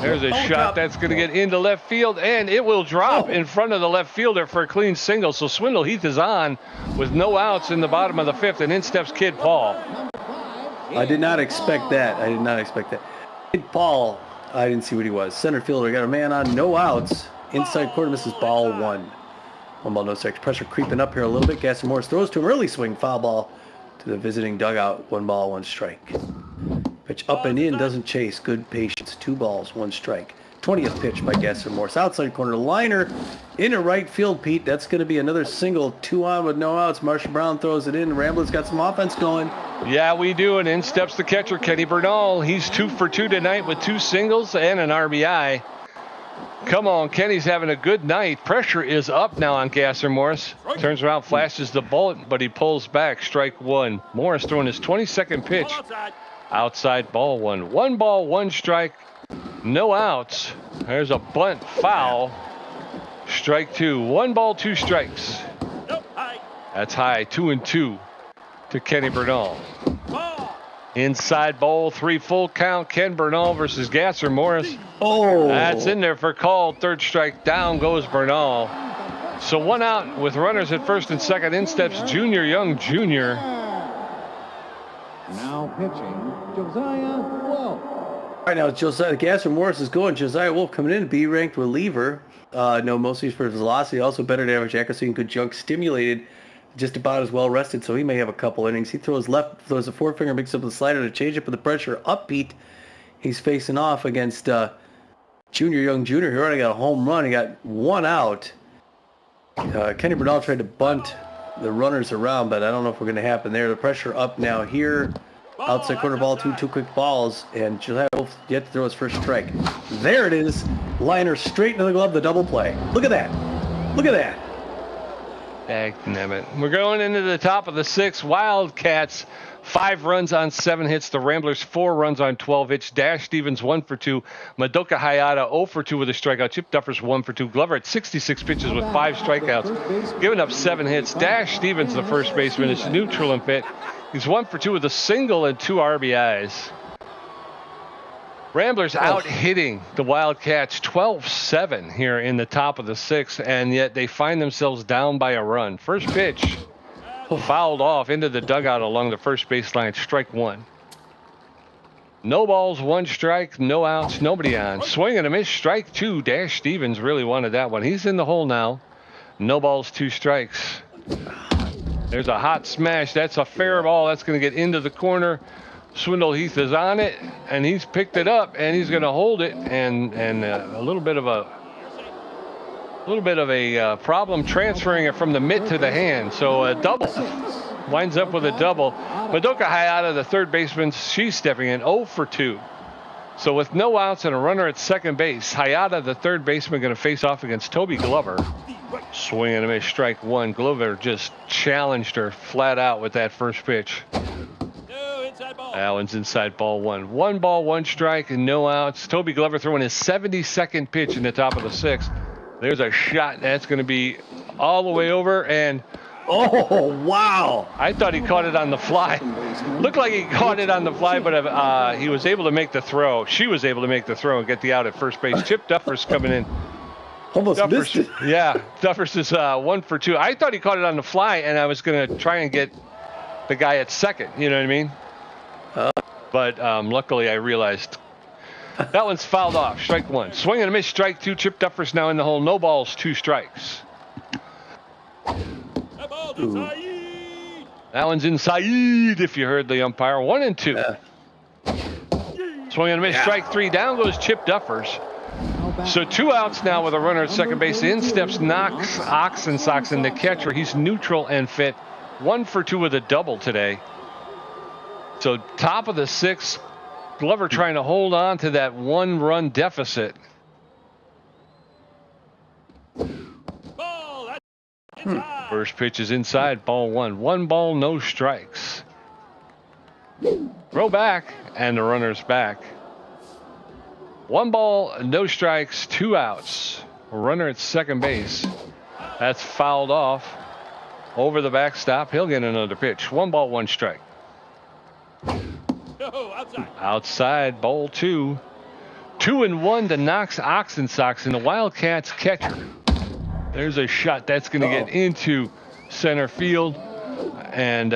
Speaker 5: There's a shot that's going to get into left field, and it will drop in front of the left fielder for a clean single. So Swindle Heath is on with no outs in the bottom of the 5th, and in steps Kid Paul.
Speaker 4: I did not expect that. Kid Paul, I didn't see what he was. Center fielder, got a man on, no outs. Inside corner misses, ball 1. 1 ball, no strikes. Pressure creeping up here a little bit. Gaston Morris throws to him, early swing, foul ball to the visiting dugout. 1 ball, 1 strike. Pitch up and in, doesn't chase. Good patience. 2 balls, 1 strike. 20th pitch by Gaston Morris. Outside corner liner into right field, Pete. That's going to be another single. 2 on with no outs. Marshall Brown throws it in. Ramblers got some offense going.
Speaker 5: Yeah, we do. And in steps the catcher, Kenny Bernal. He's 2 for 2 tonight with 2 singles and an RBI. Come on, Kenny's having a good night. Pressure is up now on Gasser Morris. Turns around, flashes the bullet, but he pulls back. Strike 1. Morris throwing his 22nd pitch. Outside, ball 1. 1 ball, 1 strike. No outs. There's a bunt foul. Strike 2. 1 ball, 2 strikes. That's high. 2-2 to Kenny Bernal. Inside ball 3, full count. Ken Bernal versus Gasser Morris.
Speaker 4: Oh,
Speaker 5: that's in there for call. 3rd strike. Down goes Bernal. So 1 out with runners at 1st and 2nd. In steps Junior Young Jr.
Speaker 1: Now pitching, Josiah Wolf.
Speaker 4: All right, now Josiah Gasser Morris is going. Josiah Wolf coming in, B ranked reliever. No, mostly for his velocity, also better than average accuracy and good junk stimulated. Just about as well rested, so he may have a couple innings. He throws a forefinger, mixes up the slider to change it, but the pressure upbeat. He's facing off against Junior Young Jr. He already got a home run. He got 1 out. Kenny Bernal tried to bunt the runners around, but I don't know if we're going to happen there. The pressure up now here. Outside corner ball, 2 quick balls, and Josiah Wolf yet to throw his first strike. There it is. Liner straight into the glove, the double play. Look at that. Look at that.
Speaker 5: Dagnabbit. We're going into the top of the 6th. Wildcats, 5 runs on 7 hits. The Ramblers, 4 runs on 12 hits. Dash Stevens, 1 for 2. Madoka Hayata, 0 for 2 with a strikeout. Chip Duffers, 1 for 2. Glover at 66 pitches with 5 strikeouts, giving up 7 hits. Dash Stevens, the first baseman, is neutral and fit. He's 1 for 2 with a single and 2 RBIs. Ramblers out hitting the Wildcats 12-7 here in the top of the 6th, and yet they find themselves down by a run. First pitch fouled off into the dugout along the first baseline, strike 1. No balls, 1 strike, no outs, nobody on. Swing and a miss, strike 2. Dash Stevens really wanted that one. He's in the hole now. No balls, 2 strikes. There's a hot smash. That's a fair ball. That's going to get into the corner. Swindle Heath is on it, and he's picked it up, and he's going to hold it, and a little bit of a problem transferring it from the mitt to the hand. So a double winds up with a double. Madoka Hayata, the third baseman, she's stepping in 0 for 2. So with no outs and a runner at second base, Hayata, the third baseman, going to face off against Toby Glover. Swing and a miss, strike 1. Glover just challenged her flat out with that first pitch. That one's inside, ball 1. 1 ball, 1 strike, and no outs. Toby Glover throwing his 72nd pitch in the top of the 6th. There's a shot that's going to be all the way over, and
Speaker 4: Oh, wow.
Speaker 5: I thought he caught it on the fly. Looked like he caught it on the fly, but he was able to make the throw. She was able to make the throw and get the out at first base. Chip Duffers coming in.
Speaker 4: Almost missed it.
Speaker 5: Yeah, Duffers is 1 for 2. I thought he caught it on the fly, and I was going to try and get the guy at second. You know what I mean? But luckily I realized that one's fouled off. Strike 1. Swing and a miss. Strike 2. Chip Duffers now in the hole. No balls. 2 strikes. That one's inside. If you heard the umpire. 1 and 2. Swing and a miss. Strike 3. Down goes Chip Duffers. So 2 outs now with a runner at second base. In steps Knox Oxensoxen, the catcher. He's neutral and fit. 1 for 2 with a double today. So top of the 6th, Glover trying to hold on to that 1-run deficit. First pitch is inside, ball 1. 1 ball, no strikes. Throw back, and the runner's back. 1 ball, no strikes, 2 outs. Runner at second base. That's fouled off over the backstop. He'll get another pitch. 1 ball, 1 strike. Outside, ball 2. 2-1 to Knox Oxensoxen, the Wildcats catcher. There's a shot that's going to get into center field, and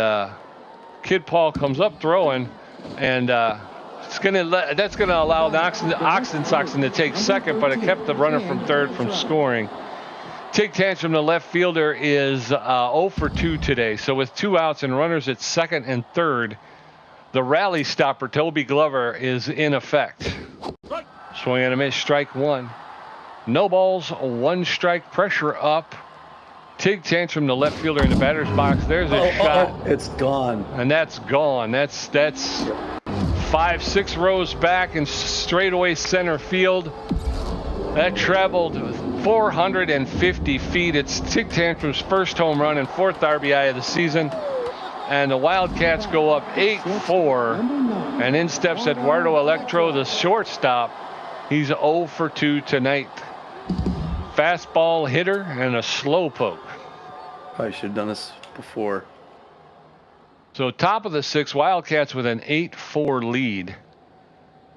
Speaker 5: Kid Paul comes up throwing, and that's going to allow Oxensoxen to take second, but it kept the runner from third from scoring. Tig Tantrum, the left fielder, is 0 for 2 today. So with 2 outs and runners at second and third, the rally stopper, Toby Glover, is in effect. Swing and a miss, strike 1. No balls, 1 strike, pressure up. Tig Tantrum, the left fielder in the batter's box. There's a shot.
Speaker 4: It's gone.
Speaker 5: And that's gone. That's 5-6 rows back and straightaway center field. That traveled 450 feet. It's Tig Tantrum's first home run and 4th RBI of the season. And the Wildcats go up 8-4. And in steps Eduardo Electro, the shortstop. He's 0 for 2 tonight. Fastball hitter and a slow poke.
Speaker 4: Probably should have done this before.
Speaker 5: So top of the 6th, Wildcats with an 8-4 lead.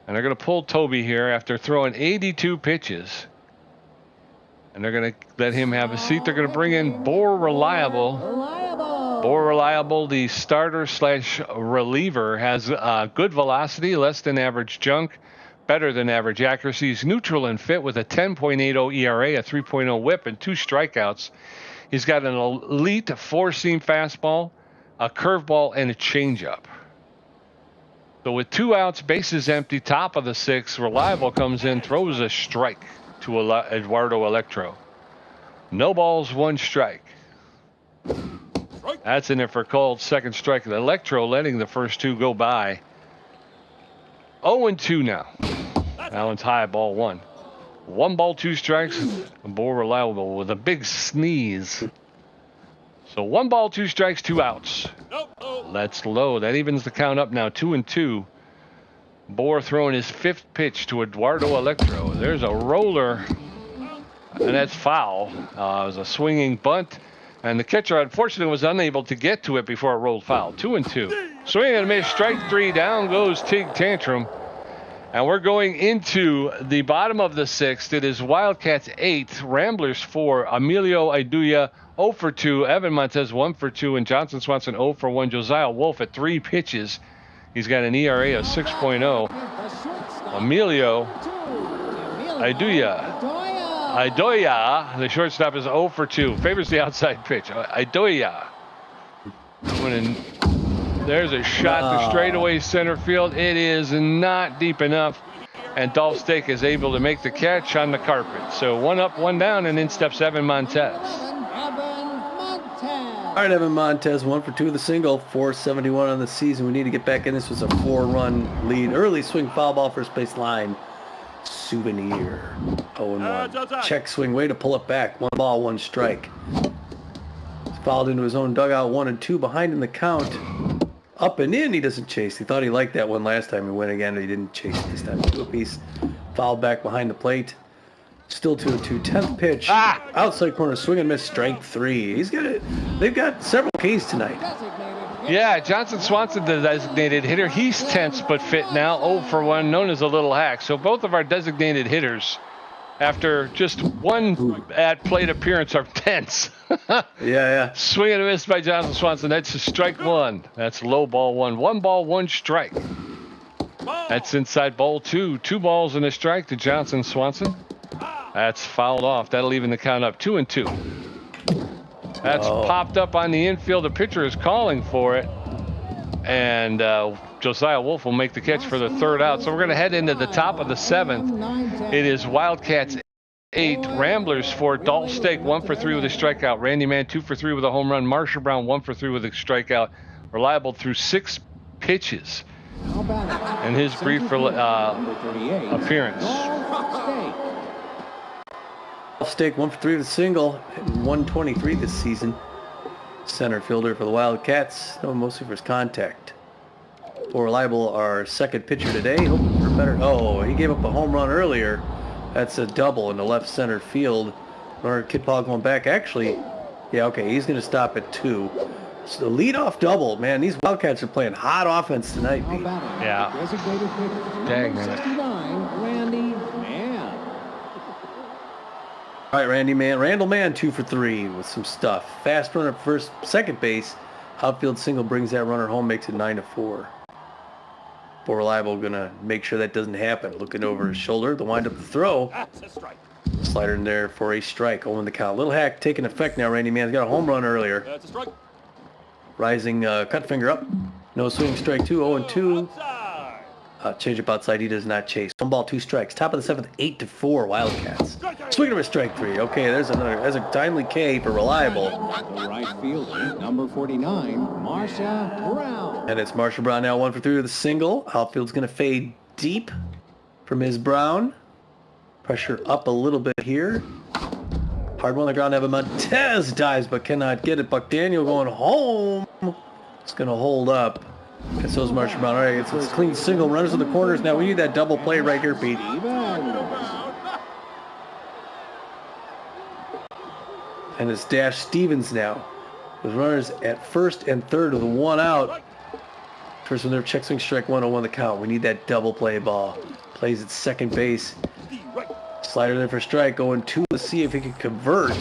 Speaker 5: And they're going to pull Toby here after throwing 82 pitches. And they're going to let him have a seat. They're going to bring in Bor Reliable. Bor Reliable, the starter/reliever, has good velocity, less than average junk, better than average accuracy. He's neutral and fit with a 10.80 ERA, a 3.0 whip, and 2 strikeouts. He's got an elite 4-seam fastball, a curveball, and a changeup. So with 2 outs, bases empty, top of the 6th, Reliable comes in, throws a strike to Eduardo Electro. No balls, 1 strike. That's in there for called second strike. Electro letting the first 2 go by. 0-2 now. That one's high, ball 1. 1 ball, 2 strikes. Bor Reliable with a big sneeze. So 1 ball, 2 strikes, 2 outs.
Speaker 6: Nope. Oh.
Speaker 5: That's low. That evens the count up now, 2-2. Bohr throwing his 5th pitch to Eduardo Electro. There's a roller, and that's foul. It was a swinging bunt, and the catcher unfortunately was unable to get to it before it rolled foul. 2-2. Swing and a miss, strike 3. Down goes Tig Tantrum. And we're going into the bottom of the 6th. It is Wildcats 8, Ramblers 4, Emilio Aiduya 0 for 2, Evan Montez 1 for 2, and Johnson Swanson 0 for 1. Josiah Wolf at 3 pitches. He's got an ERA of 6.0. Emilio Aiduya, the shortstop, is 0 for 2. Favors the outside pitch. Aiduya. There's a shot to straightaway center field. It is not deep enough. And Dolph Stake is able to make the catch on the carpet. So 1 up, 1 down, and in steps Evan Montez.
Speaker 4: All right, Evan Montez, 1 for 2 with a single, 471 on the season. We need to get back in. This was a 4-run lead. Early swing, foul ball, first base line. Souvenir. 0-1. Check swing, way to pull it back. 1 ball, 1 strike. Fouled into his own dugout, 1-2 behind in the count. Up and in, he doesn't chase. He thought he liked that one last time. He went again, but he didn't chase it this time. 2 apiece. Fouled back behind the plate. Still 2-2. 10th pitch. Outside corner, swing and miss, strike 3. He's got it. They've got several Ks tonight.
Speaker 5: Yeah, Johnson Swanson, the designated hitter. He's tense but fit now. 0 for 1, known as a little hack. So both of our designated hitters, after just 1 at-plate appearance, are tense.
Speaker 4: Yeah.
Speaker 5: Swing and a miss by Johnson Swanson. That's a strike 1. That's low ball 1. 1 ball, 1 strike. That's inside ball 2. 2 balls and a strike to Johnson Swanson. That's fouled off. That'll even the count up, 2-2. That's popped up on the infield. The pitcher is calling for it. And Josiah Wolf will make the catch for the 3rd out. So we're going to head into the top of the 7th. It is Wildcats 8, Ramblers 4, Dolph Stake 1 for 3 with a strikeout. Randy Mann 2 for 3 with a home run. Marsha Brown 1 for 3 with a strikeout. Reliable through 6 pitches in his brief appearance.
Speaker 4: Stake 1 for 3 with a single, hitting 123 this season. Center fielder for the Wildcats, known mostly for his contact. For Reliable, our 2nd pitcher today, hoping for better. Oh, he gave up a home run earlier. That's a double in the left center field. Kid Paul going back. Actually, yeah, okay, he's going to stop at 2. So the leadoff double, man. These Wildcats are playing hot offense tonight, Pete.
Speaker 5: Yeah. Dang, man.
Speaker 1: Randy Mann.
Speaker 4: All right, Randall Mann 2 for 3 with some stuff. Fast runner first, 2nd base. Outfield single brings that runner home, makes it 9-4. For Reliable, gonna make sure that doesn't happen. Looking over his shoulder, the wind up the throw.
Speaker 6: That's a strike.
Speaker 4: Slider in there for a strike. 0 in the count. Little hack taking effect now. Randy Mann's got a home run earlier.
Speaker 6: That's a strike.
Speaker 4: Rising cut finger up. No swing, strike 2, 0-2. Change up outside, he does not chase. 1 ball, 2 strikes. Top of the 7th, 8-4 Wildcats. Swing of a strike 3. Okay, there's a timely K for Reliable.
Speaker 1: The right fielder, number 49, Marsha Brown.
Speaker 4: And it's Marsha Brown now 1 for 3 with a single. Outfield's going to fade deep for Ms. Brown. Pressure up a little bit here. Hard one on the ground. Evan Montez dives but cannot get it. Buck Daniel going home. It's going to hold up. And so is Marsha Brown. All right, it's a clean single. Runners in the corners. Now we need that double play right here, Pete. And it's Dash Stevens now. With runners at 1st and 3rd with 1 out. First one there, check swing strike 1-0 the count. We need that double play ball. Plays at 2nd base. Slider there for strike, 0-2. Let's see if he can convert.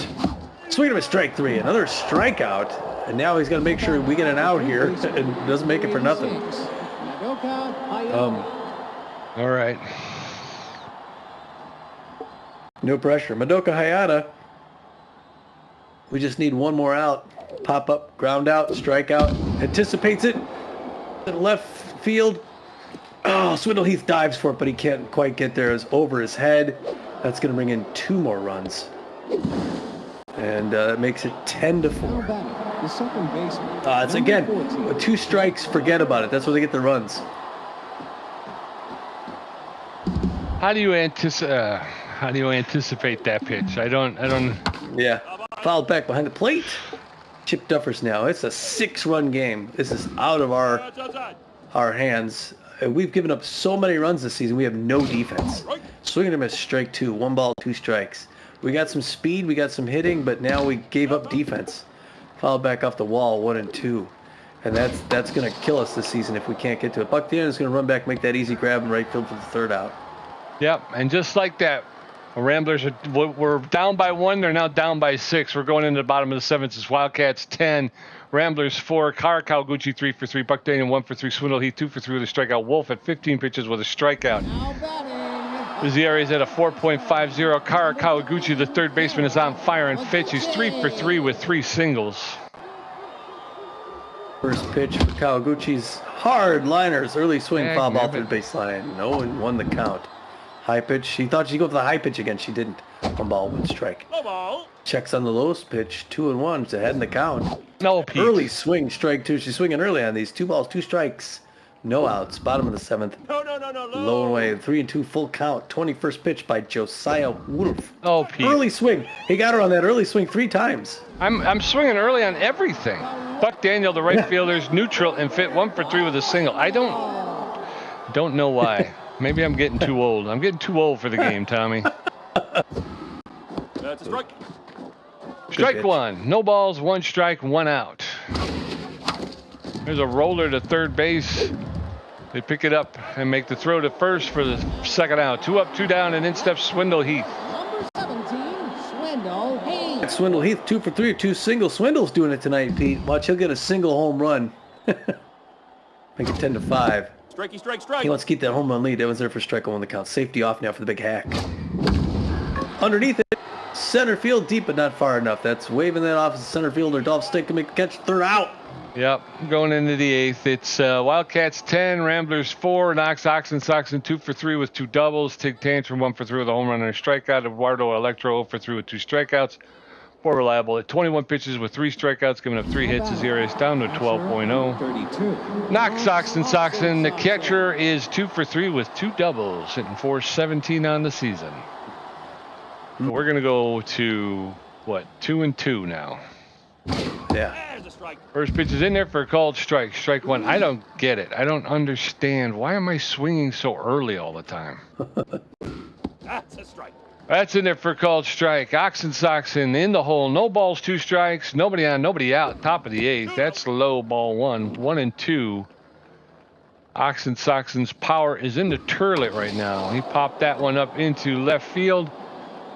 Speaker 4: Swing of a strike 3. Another strikeout. And now he's going to make sure we get an out here and doesn't make it for nothing.
Speaker 5: All right.
Speaker 4: No pressure. Madoka Hayata. We just need 1 more out. Pop up, ground out, strike out. Anticipates it. To the left field. Oh, Swindle Heath dives for it, but he can't quite get there. It's over his head. That's going to bring in 2 more runs. And that makes it 10-4.
Speaker 1: The second baseman.
Speaker 4: It's again, with 2 strikes, forget about it. That's where they get the runs.
Speaker 5: How do you anticipate that pitch? I don't.
Speaker 4: Yeah. Fouled back behind the plate. Chip Duffers now. It's a 6-run game. This is out of our
Speaker 6: That's outside.
Speaker 4: hands. We've given up so many runs this season. We have no defense. Swinging him as strike 2. 1 ball, 2 strikes. We got some speed. We got some hitting, but now we gave up defense. Fouled back off the wall, 1 and 2. And that's going to kill us this season if we can't get to it. Buck Daniels going to run back, make that easy grab in right field for the 3rd out.
Speaker 5: Yep, and just like that, the Ramblers we're down by 1. They're now down by 6. We're going into the bottom of the 7th. It's Wildcats 10, Ramblers 4, Kawaguchi 3 for 3, Buck Daniel 1 for 3, Swindle Heath 2 for 3 with a strikeout. Wolf at 15 pitches with a strikeout. His ERA is at a 4.50. Kawaguchi, the 3rd baseman, is on fire and Fitch. He's 3 for 3 with 3 singles.
Speaker 4: First pitch for Kawaguchi's hard liners. Early swing, foul ball through the baseline. No one won the count. High pitch. She thought she'd go for the high pitch again. She didn't. 1 ball, 1 strike.
Speaker 6: Low ball.
Speaker 4: Checks on the lowest pitch. 2 and 1. It's ahead in the count.
Speaker 5: No, Pete.
Speaker 4: Early swing, strike 2. She's swinging early on these. 2 balls, 2 strikes. No outs. Bottom of the 7th.
Speaker 6: No.
Speaker 4: Low and away. 3 and 2 full count. 21st pitch by Josiah Wolf.
Speaker 5: Oh, Pete.
Speaker 4: Early swing. He got her on that early swing 3 times.
Speaker 5: I'm swinging early on everything. Buck Daniel, the right fielder's neutral and Fit 1 for 3 with a single. I don't know why. Maybe I'm getting too old. I'm getting too old for the game, Tommy.
Speaker 6: That's a strike.
Speaker 5: Strike 1. No balls, 1 strike, 1 out. There's a roller to 3rd base. They pick it up and make the throw to first for the 2nd out. 2 up, 2 down, and in steps Swindle Heath.
Speaker 1: Number 17, Swindle Heath.
Speaker 4: Swindle Heath 2 for 3, 2 singles. Swindle's doing it tonight, Pete. Watch, he'll get a single home run. Make it 10-5.
Speaker 6: Strike.
Speaker 4: He wants to keep that home run lead. That was there for strike 1 the count. Safety off now for the big hack. Underneath it, center field deep, but not far enough. That's waving that off as the center fielder. Dolph Stick to make the catch. 3rd out.
Speaker 5: Yep, going into the 8th. It's Wildcats 10, Ramblers 4, Knox Soxon 2 for 3 with 2 doubles. Tig Tantrum 1 for 3 with a home run and a strikeout. Eduardo Electro 0 for 3 with 2 strikeouts. More reliable at 21 pitches with 3 strikeouts, giving up 3 hits. His ERA is down to 12.0.
Speaker 1: 32.
Speaker 5: Knox Soxon, the catcher, is 2 for 3 with 2 doubles, hitting .417 on the season. We're going to go to, 2 and 2 now.
Speaker 4: Yeah.
Speaker 6: There's a strike.
Speaker 5: First pitch is in there for a called strike. Strike 1. I don't get it. I don't understand. Why am I swinging so early all the time?
Speaker 6: That's a strike.
Speaker 5: That's in there for a called strike. Soxon in the hole. No balls, 2 strikes. Nobody on, nobody out. Top of the 8th. That's low, ball 1. 1 and 2. Soxon's power is in the turlet right now. He popped that one up into left field.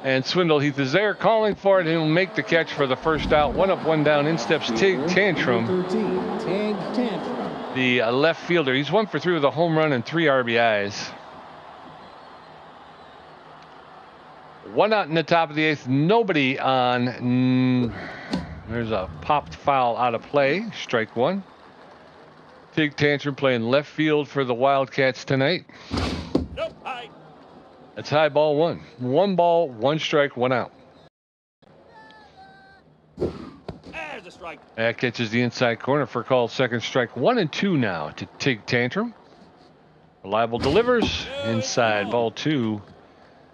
Speaker 5: And Swindle Heath is there calling for it. He'll make the catch for the 1st out. 1 up, 1 down. In steps Tig Tantrum.
Speaker 1: 13, Tig Tantrum.
Speaker 5: The left fielder. He's 1 for 3 with a home run and 3 RBIs. 1 out in the top of the 8th. Nobody on. There's a popped foul out of play. Strike 1. Tig Tantrum playing left field for the Wildcats tonight.
Speaker 6: Nope. High.
Speaker 5: That's high, ball 1. 1 ball, 1 strike, 1 out.
Speaker 6: There's a strike.
Speaker 5: That catches the inside corner for a called 2nd strike. 1 and 2 now to Tig Tantrum. Reliable delivers. Inside, ball 2.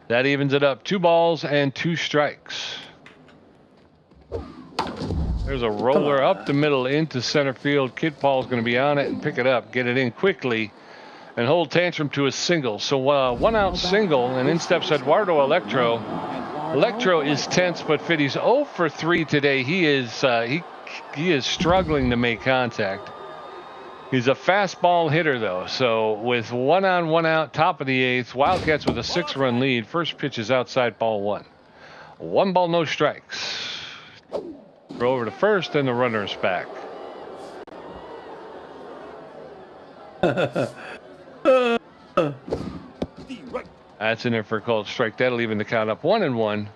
Speaker 5: That evens it up. 2 balls and 2 strikes. There's a roller up the middle into center field. Kid Paul's going to be on it and pick it up, get it in quickly, and hold Tantrum to a single. So 1 out single, and in steps Eduardo Electro. Electro is tense but fit. He's 0 for 3 today. He is struggling to make contact. He's a fastball hitter, though. So with 1 on, 1 out, top of the 8th, Wildcats with a 6-run lead. First pitch is outside, ball 1. 1 ball, no strikes. Throw over to first, and the runner is back. That's in there for a called strike. That'll even the count up 1 and 1.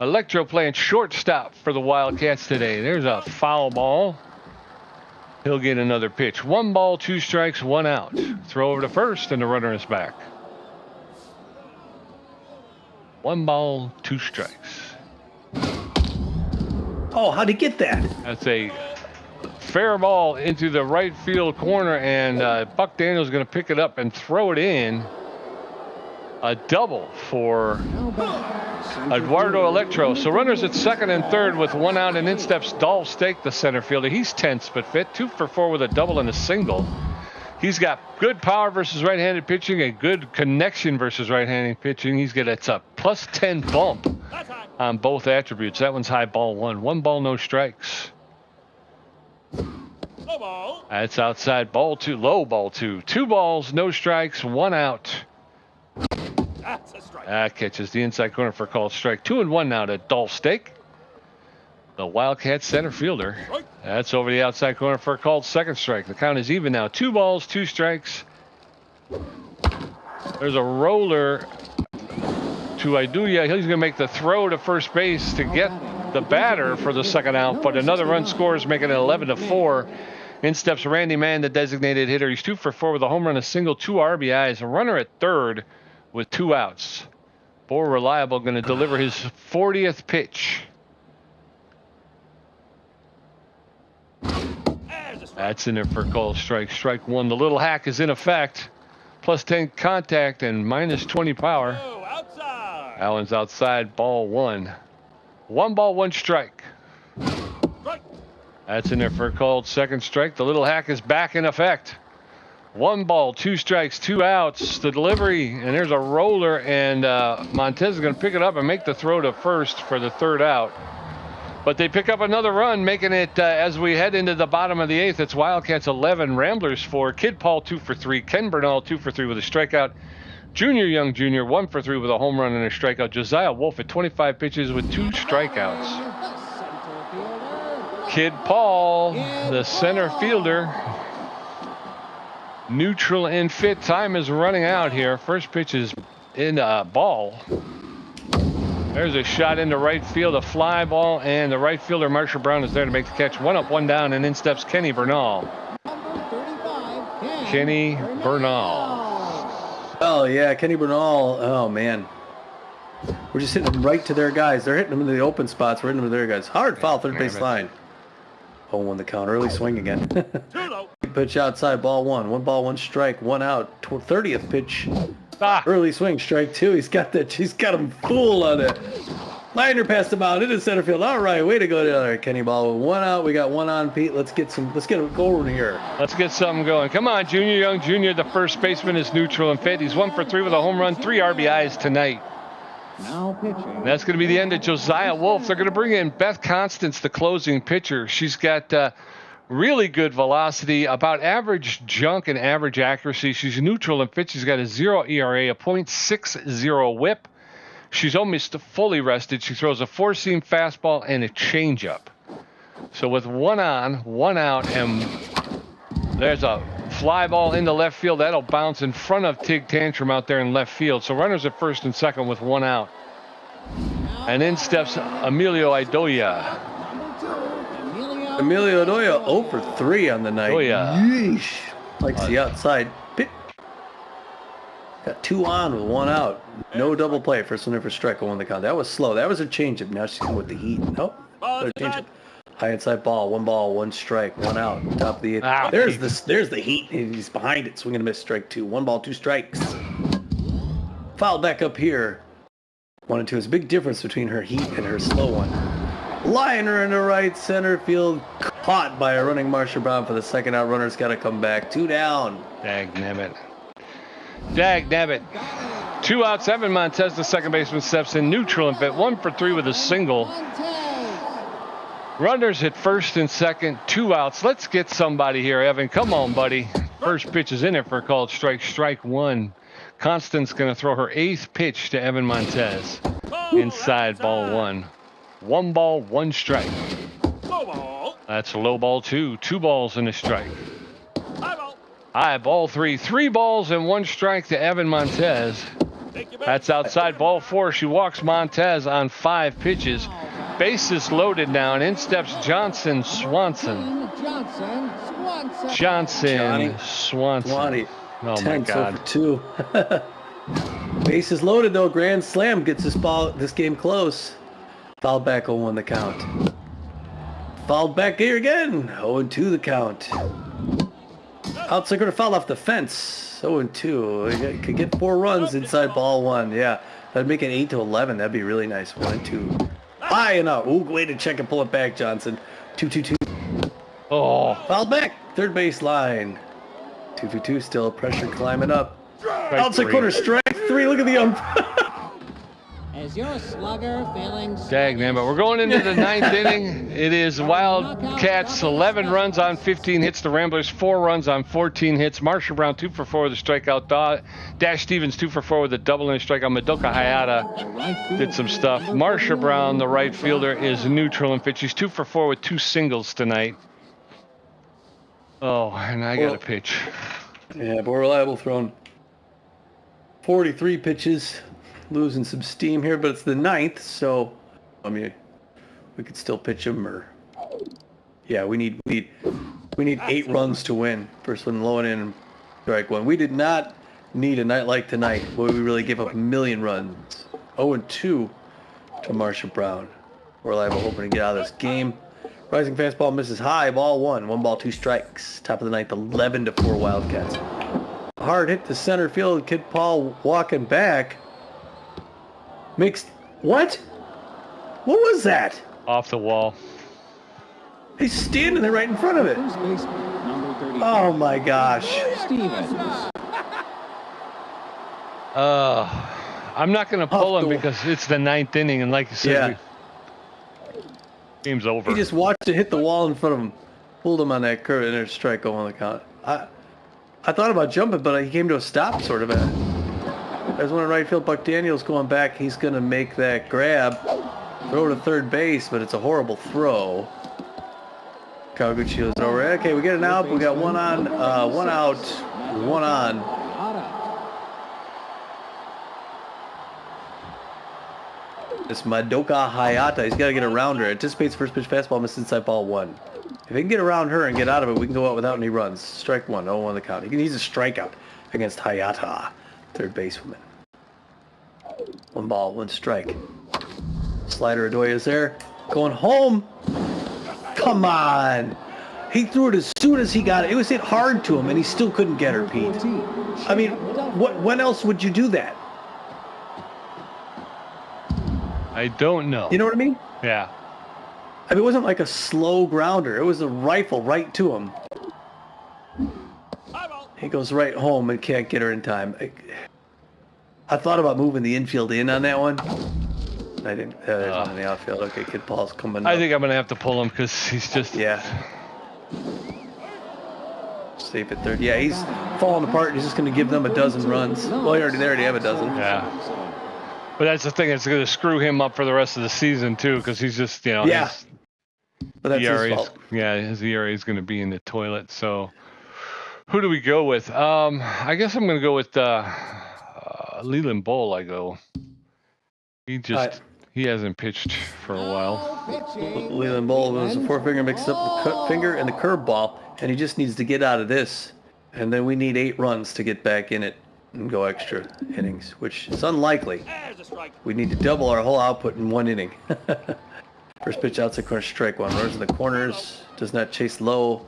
Speaker 5: Electro playing shortstop for the Wildcats today. There's a foul ball. He'll get another pitch. 1 ball, 2 strikes, 1 out. Throw over to first, and the runner is back. 1 ball, 2 strikes.
Speaker 4: Oh, how'd he get that?
Speaker 5: That's a fair ball into the right field corner, and Buck Daniels is going to pick it up and throw it in. A double for
Speaker 1: Now back, center
Speaker 5: Eduardo
Speaker 1: fielder.
Speaker 5: Electro. So runners at second and third with one out, and in steps Dolph Stake, the center fielder. He's tense but fit. 2 for 4 with a double and a single. He's got good power versus right-handed pitching, a good connection versus right-handed pitching. It's a plus 10 bump
Speaker 6: That's high.
Speaker 5: on both attributes. That one's high, ball 1. 1 ball, no strikes.
Speaker 6: Low ball.
Speaker 5: That's outside, ball 2, low, ball 2. 2 balls, no strikes, 1 out.
Speaker 6: That's a strike.
Speaker 5: That catches the inside corner for a called strike. 2-1 now to Dolph Stake, the Wildcat center fielder.
Speaker 6: Strike.
Speaker 5: That's over the outside corner for a called second strike. The count is even now. 2 balls, 2 strikes. There's a roller to Iduya. He's going to make the throw to first base to get the batter for the second out, but another run scores, making it 11-4. In steps Randy Mann, the designated hitter. He's 2 for 4 with a home run, a single, 2 RBIs, a runner at third with 2 outs. Bohr Reliable going to deliver his 40th pitch.
Speaker 6: There's a strike.
Speaker 5: That's in there for a call strike. Strike 1. The little hack is in effect. Plus 10 contact and minus 20 power.
Speaker 6: Oh, outside.
Speaker 5: Allen's outside, ball 1. 1 ball, 1 strike.
Speaker 6: Strike.
Speaker 5: That's in there for a called second strike. The little hack is back in effect. 1 ball, 2 strikes, 2 outs. The delivery, and there's a roller, and Montez is going to pick it up and make the throw to first for the third out. But they pick up another run, making it, as we head into the bottom of the 8th, it's Wildcats 11, Ramblers 4. Kid Paul 2 for 3. Ken Bernal 2 for 3 with a strikeout. Junior Young Jr. 1 for 3 with a home run and a strikeout. Josiah Wolf at 25 pitches with 2 strikeouts.
Speaker 1: Center fielder.
Speaker 5: Kid Paul, the center fielder. Neutral and fit. Time is running out here. First pitch is in ball. There's a shot into right field, a fly ball, and the right fielder Marshall Brown is there to make the catch. 1 up, 1 down, and in steps Kenny Bernal.
Speaker 1: Number 35,
Speaker 5: Kenny Bernal.
Speaker 4: Oh, yeah, Kenny Bernal. Oh, man. We're just hitting them right to their guys. They're hitting them in the open spots. We're hitting them to their guys. Hard foul, third base line. 0-1 the count. Early swing again.
Speaker 6: Too low.
Speaker 4: Pitch outside, ball 1. 1 ball, 1 strike, 1 out. 30th pitch.
Speaker 5: Ah,
Speaker 4: Early swing, strike 2. He's got him fooled on it. Liner passed him out into center field. All right, way to go there, Kenny Ball. 1 out. We got 1 on, Pete. Let's get a goal here.
Speaker 5: let's get something going. Come on, Junior Young Jr., the first baseman, is neutral and fit. He's 1 for 3 with a home run, 3 RBIs tonight.
Speaker 1: Now pitching.
Speaker 5: That's going to be the end of Josiah Wolf. They're going to bring in Beth Constance, the closing pitcher. She's got really good velocity, about average junk and average accuracy. She's neutral and fit. She's got a 0 ERA, a .60 whip. She's almost fully rested. She throws a 4-seam fastball and a changeup. So with 1 on, 1 out, and there's a fly ball into left field. That'll bounce in front of Tig Tantrum out there in left field. So runners at first and second with 1 out. And in steps Emilio Idoia.
Speaker 1: Number 2,
Speaker 4: Emilio Odoya 0 for 3 on the night.
Speaker 5: Odoya.
Speaker 4: Yeesh. Likes the outside pitch. Got 2 on with 1 out. No double play. First one in for strike, 0-1 the count. That was slow. That was a changeup. Now she's going with the heat. Nope. Another changeup. High inside ball. 1 ball, 1 strike, 1 out. Top of the 8th.
Speaker 5: Ah,
Speaker 4: There's the heat. He's behind it. Swinging a miss. Strike 2. 1 ball, 2 strikes. Foul back up here. 1 and 2 is a big difference between her heat and her slow one. Liner in the right center field. Caught by a running Marshall Brown for the second out. Runner's got to come back. 2 down.
Speaker 5: Dagnabbit. 2 out, 7. Montez, the second baseman, steps in neutral and fit. 1 for 3 with a single. Runners hit first and second. 2 outs. Let's get somebody here, Evan. Come on, buddy. First pitch is in it for a called strike. Strike 1. Constance going to throw her 8th pitch to Evan Montez. Inside, ball 1. 1 ball, 1 strike.
Speaker 6: Low ball.
Speaker 5: That's a low ball 2. 2 balls and a strike.
Speaker 6: High ball.
Speaker 5: High ball 3. 3 balls and 1 strike to Evan Montez.
Speaker 6: Take you back.
Speaker 5: That's outside, ball 4. She walks Montez on 5 pitches. Bases loaded now, and in steps Johnson Swanson.
Speaker 4: Johnny.
Speaker 5: Swanson. Oh, my
Speaker 4: 10
Speaker 5: God.
Speaker 4: for 2. Bases loaded, though. Grand slam gets this game close. Foul back 0-1 the count. Fouled back here again. 0-2 the count. Outside corner foul off the fence. 0-2. Could get 4 runs inside ball 1. Yeah, that'd make it 8-11. That'd be really nice. 1-2. High and out. Ooh, way to check and pull it back, Johnson. 2-2-2.
Speaker 5: Oh,
Speaker 4: Foul back. Third base line. 2-2-2. Still pressure climbing up. Outside
Speaker 5: 3.
Speaker 4: corner strike 3. Look at the ump.
Speaker 1: As your slugger feeling...
Speaker 5: Dag, man, but we're going into the 9th inning. It is Wildcats 11 runs on 15 hits. The Ramblers 4 runs on 14 hits. Marsha Brown 2 for 4 with a strikeout. Dash Stevens 2 for 4 with a double and a strikeout. Madoka Hayata did some stuff. Marsha Brown, the right fielder, is neutral and pitch. He's 2 for 4 with 2 singles tonight. Oh, and I got a pitch.
Speaker 4: Yeah, but reliable throwing 43 pitches. Losing some steam here, but it's the 9th, so I mean, we could still pitch him. Or yeah, we need 8 runs to win. First one low and in, strike 1. We did not need a night like tonight where we really gave up a million runs. 0-2 to Marsha Brown. Reliable hoping to get out of this game. Rising fastball misses high, ball 1. 1 ball, 2 strikes. Top of the 9th, 11-4 Wildcats. A hard hit to center field. Kid Paul walking back. Makes what? What was that?
Speaker 5: Off the wall.
Speaker 4: He's standing there right in front of it.
Speaker 1: First baseman, number 30.
Speaker 4: Oh my gosh.
Speaker 1: Stevens.
Speaker 5: I'm not going to pull him because it's the 9th inning, and like you said, game's over.
Speaker 4: He just watched it hit the wall in front of him. Pulled him on that curve, and there's a strike on the count. I thought about jumping, but he came to a stop sort of. There's one in right field. Buck Daniels going back. He's going to make that grab. Throw to third base, but it's a horrible throw. Kawaguchi is over. Okay, we get an out. We got one on, one out, one on. It's Madoka Hayata. He's got to get around her. Anticipates first pitch fastball, misses inside ball 1. If he can get around her and get out of it, we can go out without any runs. Strike 1, 0-1 the count. He needs a strikeout against Hayata, third basewoman. 1 ball, 1 strike. Slider Adoya is there. Going home. Come on. He threw it as soon as he got it. It was hit hard to him, and he still couldn't get her, Pete. I mean, when else would you do that?
Speaker 5: I don't know.
Speaker 4: You know what I mean?
Speaker 5: Yeah.
Speaker 4: I mean, it wasn't like a slow grounder. It was a rifle right to him. He goes right home and can't get her in time. I thought about moving the infield in on that one. I didn't. There's one in the outfield. Okay, Kid Paul's coming up.
Speaker 5: I think I'm going to have to pull him because he's just...
Speaker 4: Yeah. Safe at third. Yeah, he's falling apart. He's just going to give them a dozen runs. Well, they already have a dozen.
Speaker 5: Yeah. But that's the thing. It's going to screw him up for the rest of the season, too, because he's just, you know...
Speaker 4: Yeah. But that's his fault.
Speaker 5: Yeah, his ERA is going to be in the toilet. So who do we go with? I guess I'm going to go with Leland Bowl. He hasn't pitched for a while.
Speaker 4: Leland Bowl was a forefinger mixed up the finger and the curveball, and he just needs to get out of this. And then we need 8 runs to get back in it and go extra innings, which is unlikely. We need to double our whole output in 1 inning. First pitch outside corner, strike 1. Runners in the corners, does not chase low.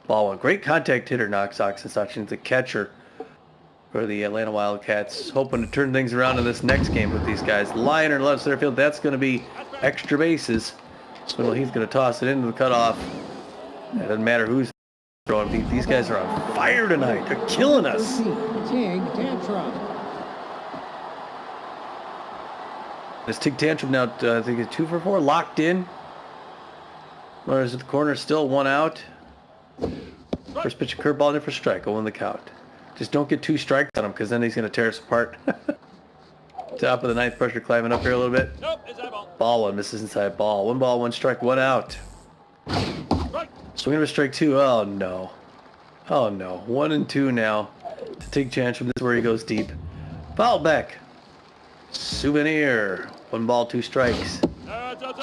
Speaker 4: Ball 1. Great contact hitter, knocks Oxen the catcher for the Atlanta Wildcats. Hoping to turn things around in this next game with these guys. Liner left center field, that's going to be extra bases. So he's going to toss it into the cutoff. It doesn't matter who's throwing. These guys are on fire tonight. They're killing us.
Speaker 1: Tig Tantrum.
Speaker 4: This Tig Tantrum now, I think it's 2 for 4, locked in. Runners at the corner, still 1 out. First pitch, a curveball in for strike, 0-1 the count. Just don't get 2 strikes on him, because then he's going to tear us apart. Top of the 9th, pressure climbing up here a little bit. Ball 1, misses inside ball. 1 ball, 1 strike, 1 out. Swinging for strike 2, oh no. Oh no, 1 and 2 now. To Tig Tantrum, this is where he goes deep. Foul back. Souvenir. 1 ball, 2 strikes.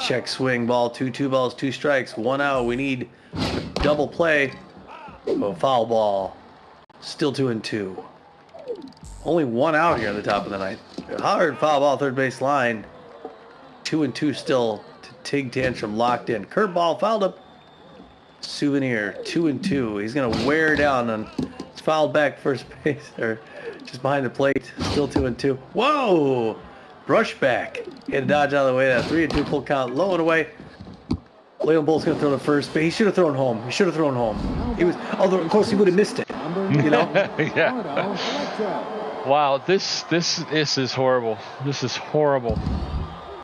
Speaker 4: Check swing, ball 2, 2 balls, 2 strikes, 1 out. We need a double play. Oh, foul ball. Still 2 and 2. Only 1 out here on the top of the 9th. Hard foul ball, third base line. 2 and 2 still to Tig Tantrum, locked in. Curveball fouled up. Souvenir, 2-2. He's going to wear down on fouled back first base, or just behind the plate. Still 2-2. Whoa! Brush back. Had to dodge out of the way. That 3-2 full count. Low and away. Leon Bull's going to throw to first base. He should have thrown home. He should have thrown home. He was, although of course he would have missed it. You know?
Speaker 5: Yeah. Wow, this is horrible. This is horrible.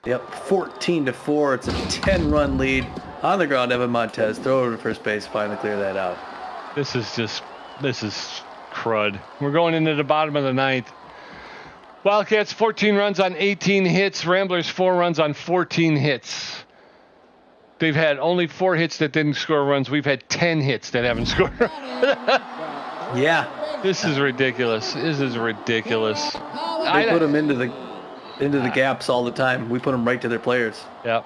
Speaker 4: Yep, 14-4. It's a 10-run lead. On the ground, Evan Montez throw over to first base, finally clear that out.
Speaker 5: This is crud. We're going into the bottom of the ninth. Wildcats 14 runs on 18 hits. Ramblers 4 runs on 14 hits. They've had only 4 hits that didn't score runs. We've had 10 hits that haven't scored runs.
Speaker 4: Yeah.
Speaker 5: This is ridiculous. This is ridiculous.
Speaker 4: They put them into the gaps all the time. We put them right to their players.
Speaker 5: Yep.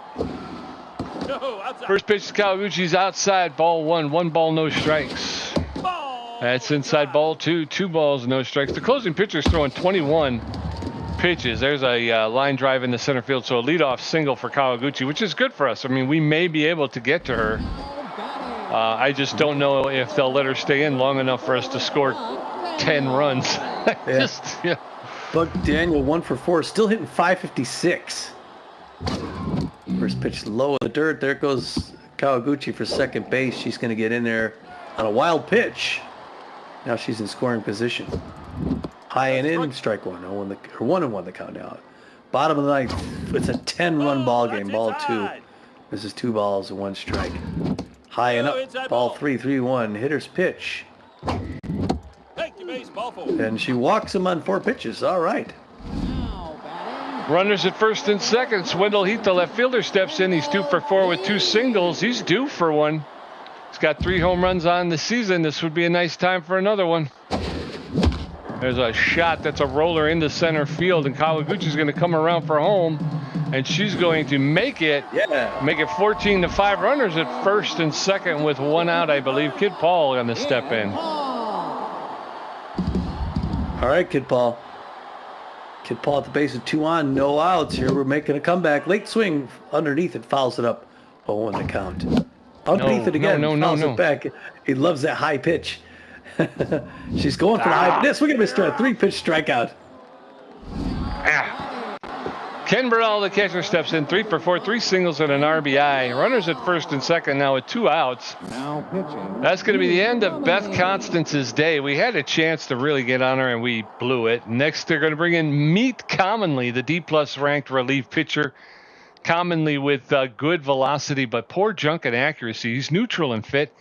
Speaker 6: No, outside.
Speaker 5: First pitch to Kawaguchi's outside. Ball 1. 1 ball, no strikes.
Speaker 6: Ball.
Speaker 5: That's inside ball 2. 2 balls, no strikes. The closing pitcher is throwing 21 pitches. There's a line drive in the center field, so a leadoff single for Kawaguchi, which is good for us. I mean, we may be able to get to her. I just don't know if they'll let her stay in long enough for us to score 10 runs. Yeah.
Speaker 4: Buck Daniel 1 for 4, still hitting 556. First pitch low in the dirt. There goes Kawaguchi for second base. She's going to get in there on a wild pitch. Now she's in scoring position. High and in, strike 1. 1-1 the count now. Bottom of the ninth. It's a 10-run ball game. Ball 2. This is 2 balls and 1 strike. High and up. Ball 3. 3-1. Hitter's pitch.
Speaker 6: Take your baseball for.
Speaker 4: And she walks him on 4 pitches. All right.
Speaker 5: Runners at first and second. Swindle Heath, the left fielder, steps in. He's 2 for 4 with 2 singles. He's due for one. He's got 3 home runs on the season. This would be a nice time for another one. There's a shot that's a roller into center field, and Kawaguchi's going to come around for home, and she's going to make it.
Speaker 4: Yeah.
Speaker 5: Make it 14-5. Runners at first and second with 1 out, I believe. Kid Paul going to step in.
Speaker 4: All right, Kid Paul. Kid Paul at the base with 2 on, no outs here. We're making a comeback. Late swing underneath it, fouls it up. 0 in the count. Underneath it again, fouls it back. He loves that high pitch. She's going for the high. This, we're going to miss a 3-pitch strikeout.
Speaker 5: Ken Burrell, the catcher, steps in. 3 for 4, 3 singles and an RBI. Runners at first and second now with 2 outs.
Speaker 1: Now pitching.
Speaker 5: That's going to be the end of Beth Constance's day. We had a chance to really get on her, and we blew it. Next, they're going to bring in Meet Commonly, the D-plus ranked relief pitcher. Commonly with good velocity, but poor junk and accuracy. He's neutral and fit.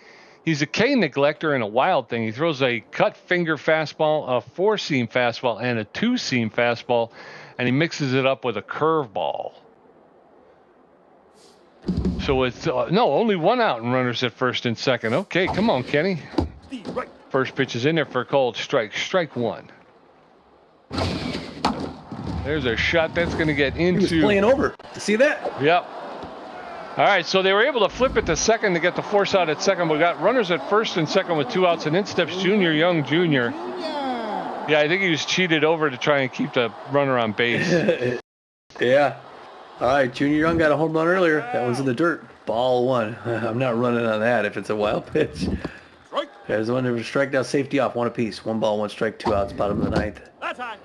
Speaker 5: He's a K neglector and a wild thing. He throws a cut finger fastball, a 4-seam fastball, and a 2-seam fastball, and he mixes it up with a curveball. So it's only 1 out and runners at first and second. Okay, come on, Kenny. First pitch is in there for a called strike. Strike 1. There's a shot that's going to get into.
Speaker 4: He was playing over. See that?
Speaker 5: Yep. All right, so they were able to flip it to second to get the force out at second. We got runners at first and second with 2 outs, and in steps Junior Young Jr. Yeah, I think he was cheated over to try and keep the runner on base.
Speaker 4: Yeah. All right, Junior Young got a home run earlier. That one's in the dirt. Ball 1. I'm not running on that if it's a wild pitch. There's one that strike out, safety off, 1 apiece. 1 ball, 1 strike, 2 outs, bottom of the ninth.
Speaker 6: That's high.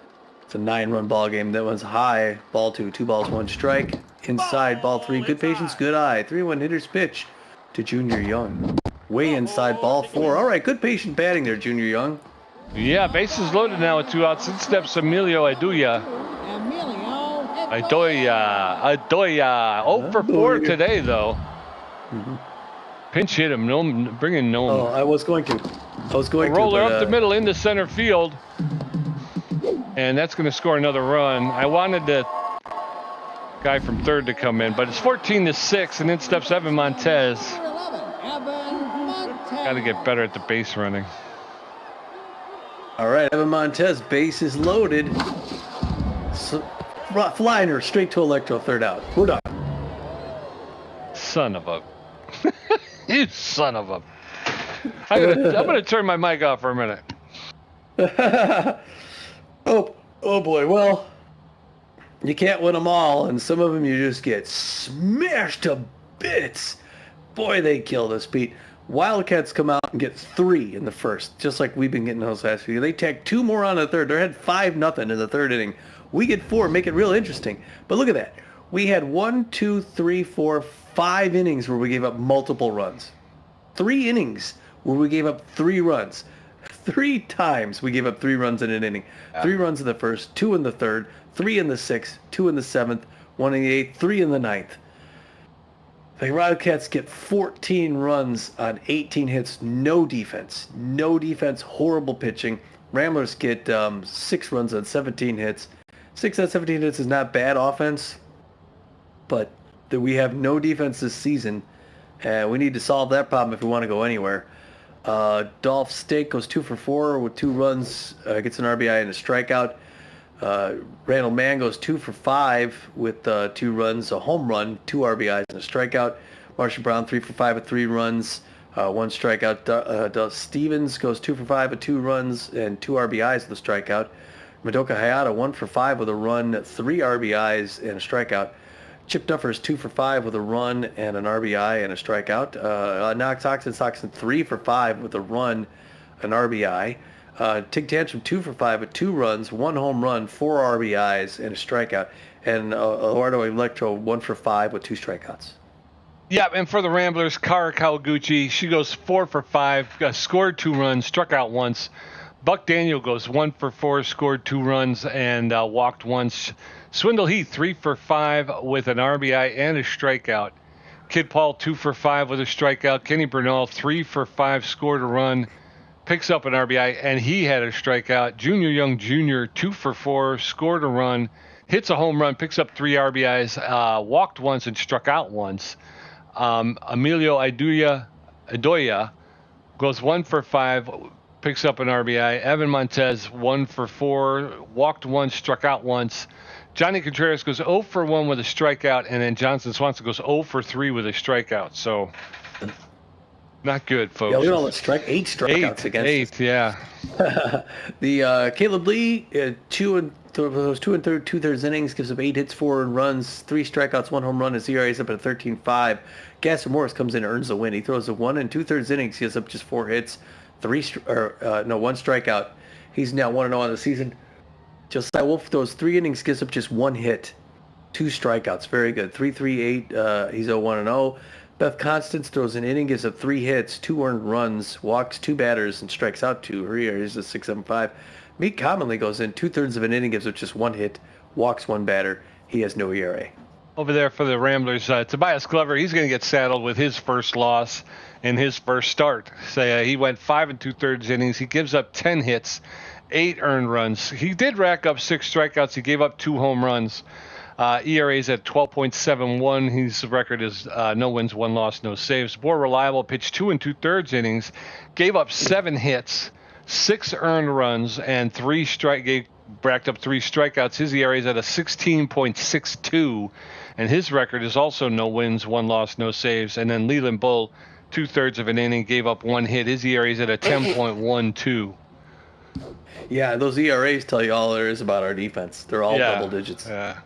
Speaker 4: It's a 9-run ball game. That one's high. Ball 2, 2 balls, 1 strike. Inside, ball 3. Good patience, good eye. 3-1 hitter's pitch to Junior Young. Way inside, ball 4. All right, good patient batting there, Junior Young.
Speaker 5: Yeah, bases loaded now with 2 outs. In steps Emilio Aduya. Adoya. 0 for 4 today, though.
Speaker 4: Mm-hmm.
Speaker 5: Pinch hit him. Bring in Noam.
Speaker 4: Oh, I was going to.
Speaker 5: Roller up the middle into center field. And that's going to score another run. I wanted the guy from third to come in, but it's 14-6, and in steps Evan Montez. Got to get better at the base running.
Speaker 4: All right, Evan Montez, base is loaded. So, flying her straight to Electro, 3rd out. We're done.
Speaker 5: Son of a... You son of a... I'm gonna turn my mic off for a minute.
Speaker 4: Oh boy. Well, you can't win them all, and some of them you just get smashed to bits. Boy, they killed us, Pete. Wildcats come out and get 3 in the first, just like we've been getting those last few. They tack 2 more on the third. They had 5-0 in the third inning. We get 4, make it real interesting. But look at that. We had 5 innings where we gave up multiple runs. 3 innings where we gave up 3 runs. 3 times we gave up 3 runs in an inning. 3 runs in the first, 2 in the third, 3 in the sixth, 2 in the seventh, 1 in the eighth, 3 in the ninth. The Wildcats get 14 runs on 18 hits, no defense. No defense, horrible pitching. Ramblers get 6 runs on 17 hits. 6 on 17 hits is not bad offense, but we have no defense this season, and we need to solve that problem if we want to go anywhere. Dolph Stake goes 2 for 4 with 2 runs, gets an RBI and a strikeout. Randall Mann goes 2 for 5 with 2 runs, a home run, 2 RBIs and a strikeout. Marcia Brown 3 for 5 with 3 runs, 1 strikeout. Stevens goes 2 for 5 with 2 runs and 2 RBIs with a strikeout. Madoka Hayata 1 for 5 with a run, 3 RBIs and a strikeout. Chip Duffers 2 for 5 with a run and an RBI and a strikeout. Knox Oxen 3 for 5 with a run, an RBI. Tig Tantrum 2 for 5 with 2 runs, 1 home run, 4 RBIs, and a strikeout. And Eduardo Electro 1 for 5 with 2 strikeouts.
Speaker 5: Yeah, and for the Ramblers, Kara Kawaguchi, she goes 4 for 5, scored 2 runs, struck out once. Buck Daniel goes 1 for 4, scored 2 runs, and walked once. Swindle Heath 3 for 5 with an RBI and a strikeout. Kid Paul 2 for 5 with a strikeout. Kenny Bernal 3 for 5, scored a run, picks up an RBI, and he had a strikeout. Junior Young Jr. 2 for 4, scored a run, hits a home run, picks up 3 RBIs, walked once and struck out once. Emilio Idoia goes 1 for 5, picks up an RBI. Evan Montez 1 for 4, walked once, struck out once. Johnny Contreras goes 0 for 1 with a strikeout, and then Johnson Swanson goes 0 for 3 with a strikeout. So, not good, folks.
Speaker 4: Yeah, we all 8 strikeouts against us.
Speaker 5: Yeah.
Speaker 4: The Caleb Lee, 2 2/3 innings, gives up 8 hits, 4 runs, 3 strikeouts, 1 home run. His ERA is up at 13.5. Gaston Morris comes in and earns the win. He throws a 1 2/3 innings. He gives up just 4 hits, 1 strikeout. He's now 1-0 on the season. Josiah Wolf throws 3 innings, gives up just 1 hit, 2 strikeouts. Very good. 3.38. He's 0-1-0. Beth Constance throws an inning, gives up 3 hits, 2 earned runs, walks 2 batters, and strikes out 2. Her ERA is a 6.75. Meek Commonly goes in 2/3 of an inning, gives up just 1 hit, walks 1 batter. He has no ERA.
Speaker 5: Over there for the Ramblers, Tobias Glover, he's going to get saddled with his first loss in his first start. So, he went 5 2/3 innings. He gives up 10 hits, 8 earned runs. He did rack up 6 strikeouts. He gave up 2 home runs. ERA is at 12.71. His record is no wins, 1 loss, no saves. More reliable, pitched 2 2/3 innings, gave up 7 hits, 6 earned runs, and racked up 3 strikeouts. His ERA is at a 16.62, and his record is also no wins, 1 loss, no saves. And then Leland Bull, 2/3 of an inning, gave up 1 hit. His ERA is at a 10.12.
Speaker 4: Yeah, those ERAs tell you all there is about our defense. They're all double digits.
Speaker 5: Yeah.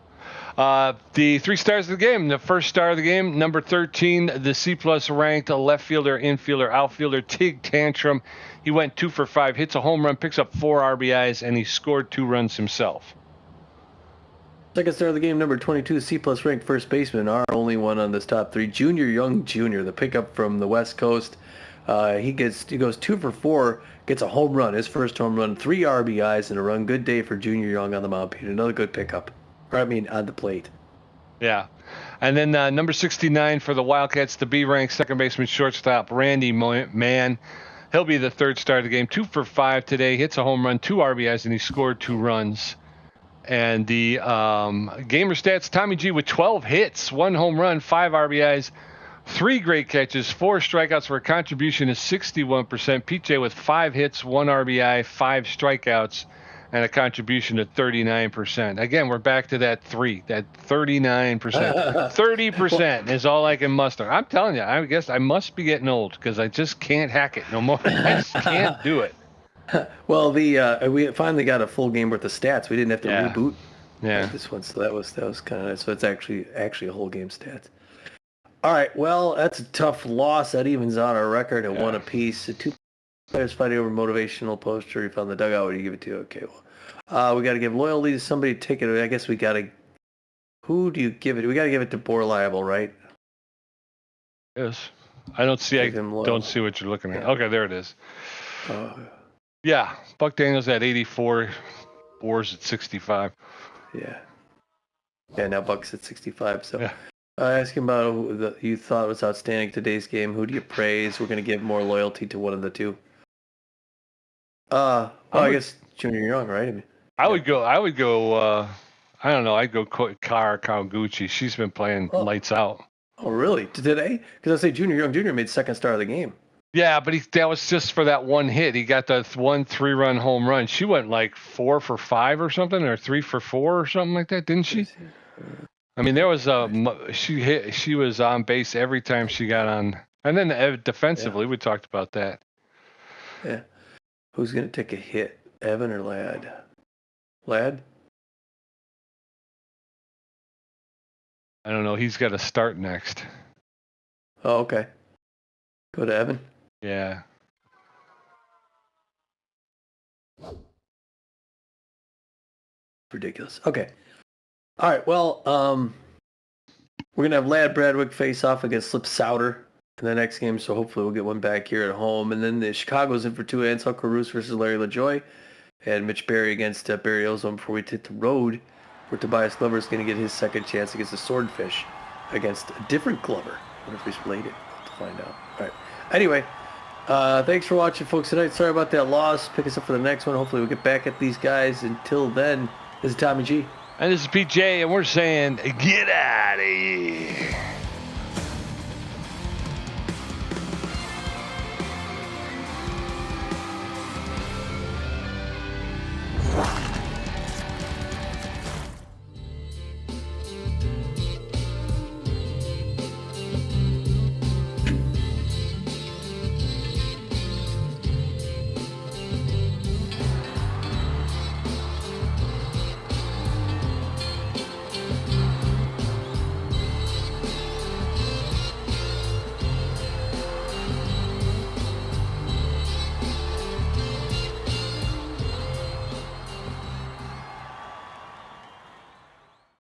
Speaker 5: The 3 stars of the game. The first star of the game, number 13, the C-plus ranked left fielder, infielder, outfielder, Tig Tantrum. He went 2 for 5, hits a home run, picks up 4 RBIs, and he scored 2 runs himself.
Speaker 4: Second star of the game, number 22, C-plus ranked first baseman, our only one on this top 3, Junior Young Jr., the pickup from the West Coast. He goes 2 for 4, gets a home run, his first home run, 3 RBIs and a run. Good day for Junior Young on the mound, Pete. Another good pickup. On the plate.
Speaker 5: Yeah. And then number 69 for the Wildcats, the B-ranked second baseman, shortstop, Randy Mann. He'll be the 3rd star of the game. 2 for 5 today, hits a home run, 2 RBIs, and he scored 2 runs. And the gamer stats, Tommy G with 12 hits, 1 home run, 5 RBIs, 3 great catches, 4 strikeouts for a contribution of 61%. PJ with 5 hits, 1 RBI, 5 strikeouts, and a contribution of 39%. Again, we're back to that 39%. 30% is all I can muster. I'm telling you, I guess I must be getting old because I just can't hack it no more. I just can't do it.
Speaker 4: Well, we finally got a full game worth of stats. We didn't have to reboot
Speaker 5: this
Speaker 4: one, so that was kind of nice. So it's actually a whole game stats. All right, well, that's a tough loss. That evens out our record at 1 apiece. The 2 players fighting over motivational poster. You found the dugout. What do you give it to? Okay, well, we got to give loyalty to somebody to take it. I guess we got to. Who do you give it? We got to give it to Borliable, right?
Speaker 5: Yes. I don't see. Don't see what you're looking at.
Speaker 4: Yeah.
Speaker 5: Okay, there it is. Yeah, Buck Daniels at 84, Boers at 65.
Speaker 4: Yeah. Yeah. Now Buck's at 65. So.
Speaker 5: Yeah.
Speaker 4: Ask him about who you thought was outstanding today's game. Who do you praise? We're going to give more loyalty to one of the two. I guess Junior Young, right?
Speaker 5: I would go. I don't know. I'd go Kara Kawaguchi. She's been playing lights out.
Speaker 4: Oh, really? Today? Because I say Junior Young Jr. made second star of the game. Yeah,
Speaker 5: but that was just for that one hit. He got that 1 3-run home run. She went like 4 for 5 or something, or 3 for 4 or something like that, didn't she? I mean, there was she was on base every time she got on, and then defensively, we talked about that.
Speaker 4: Yeah, who's gonna take a hit, Evan or Ladd? Ladd?
Speaker 5: I don't know. He's got to start next.
Speaker 4: Oh, okay. Go to Evan.
Speaker 5: Yeah.
Speaker 4: Ridiculous. Okay. All right, well, we're going to have Ladd Bradwick face off against Slip Souter in the next game, so hopefully we'll get one back here at home. And then the Chicago's in for 2, Ansel Caruso versus Larry LaJoy, and Mitch Berry against Barry Ozone before we hit the road, where Tobias Glover is going to get his second chance against the Swordfish against a different Glover. I wonder if he's related. We'll have to find out. All right. Anyway, thanks for watching, folks, tonight. Sorry about that loss. Pick us up for the next one. Hopefully we'll get back at these guys. Until then, this is Tommy G.
Speaker 5: And this is PJ, and we're saying, get out of here.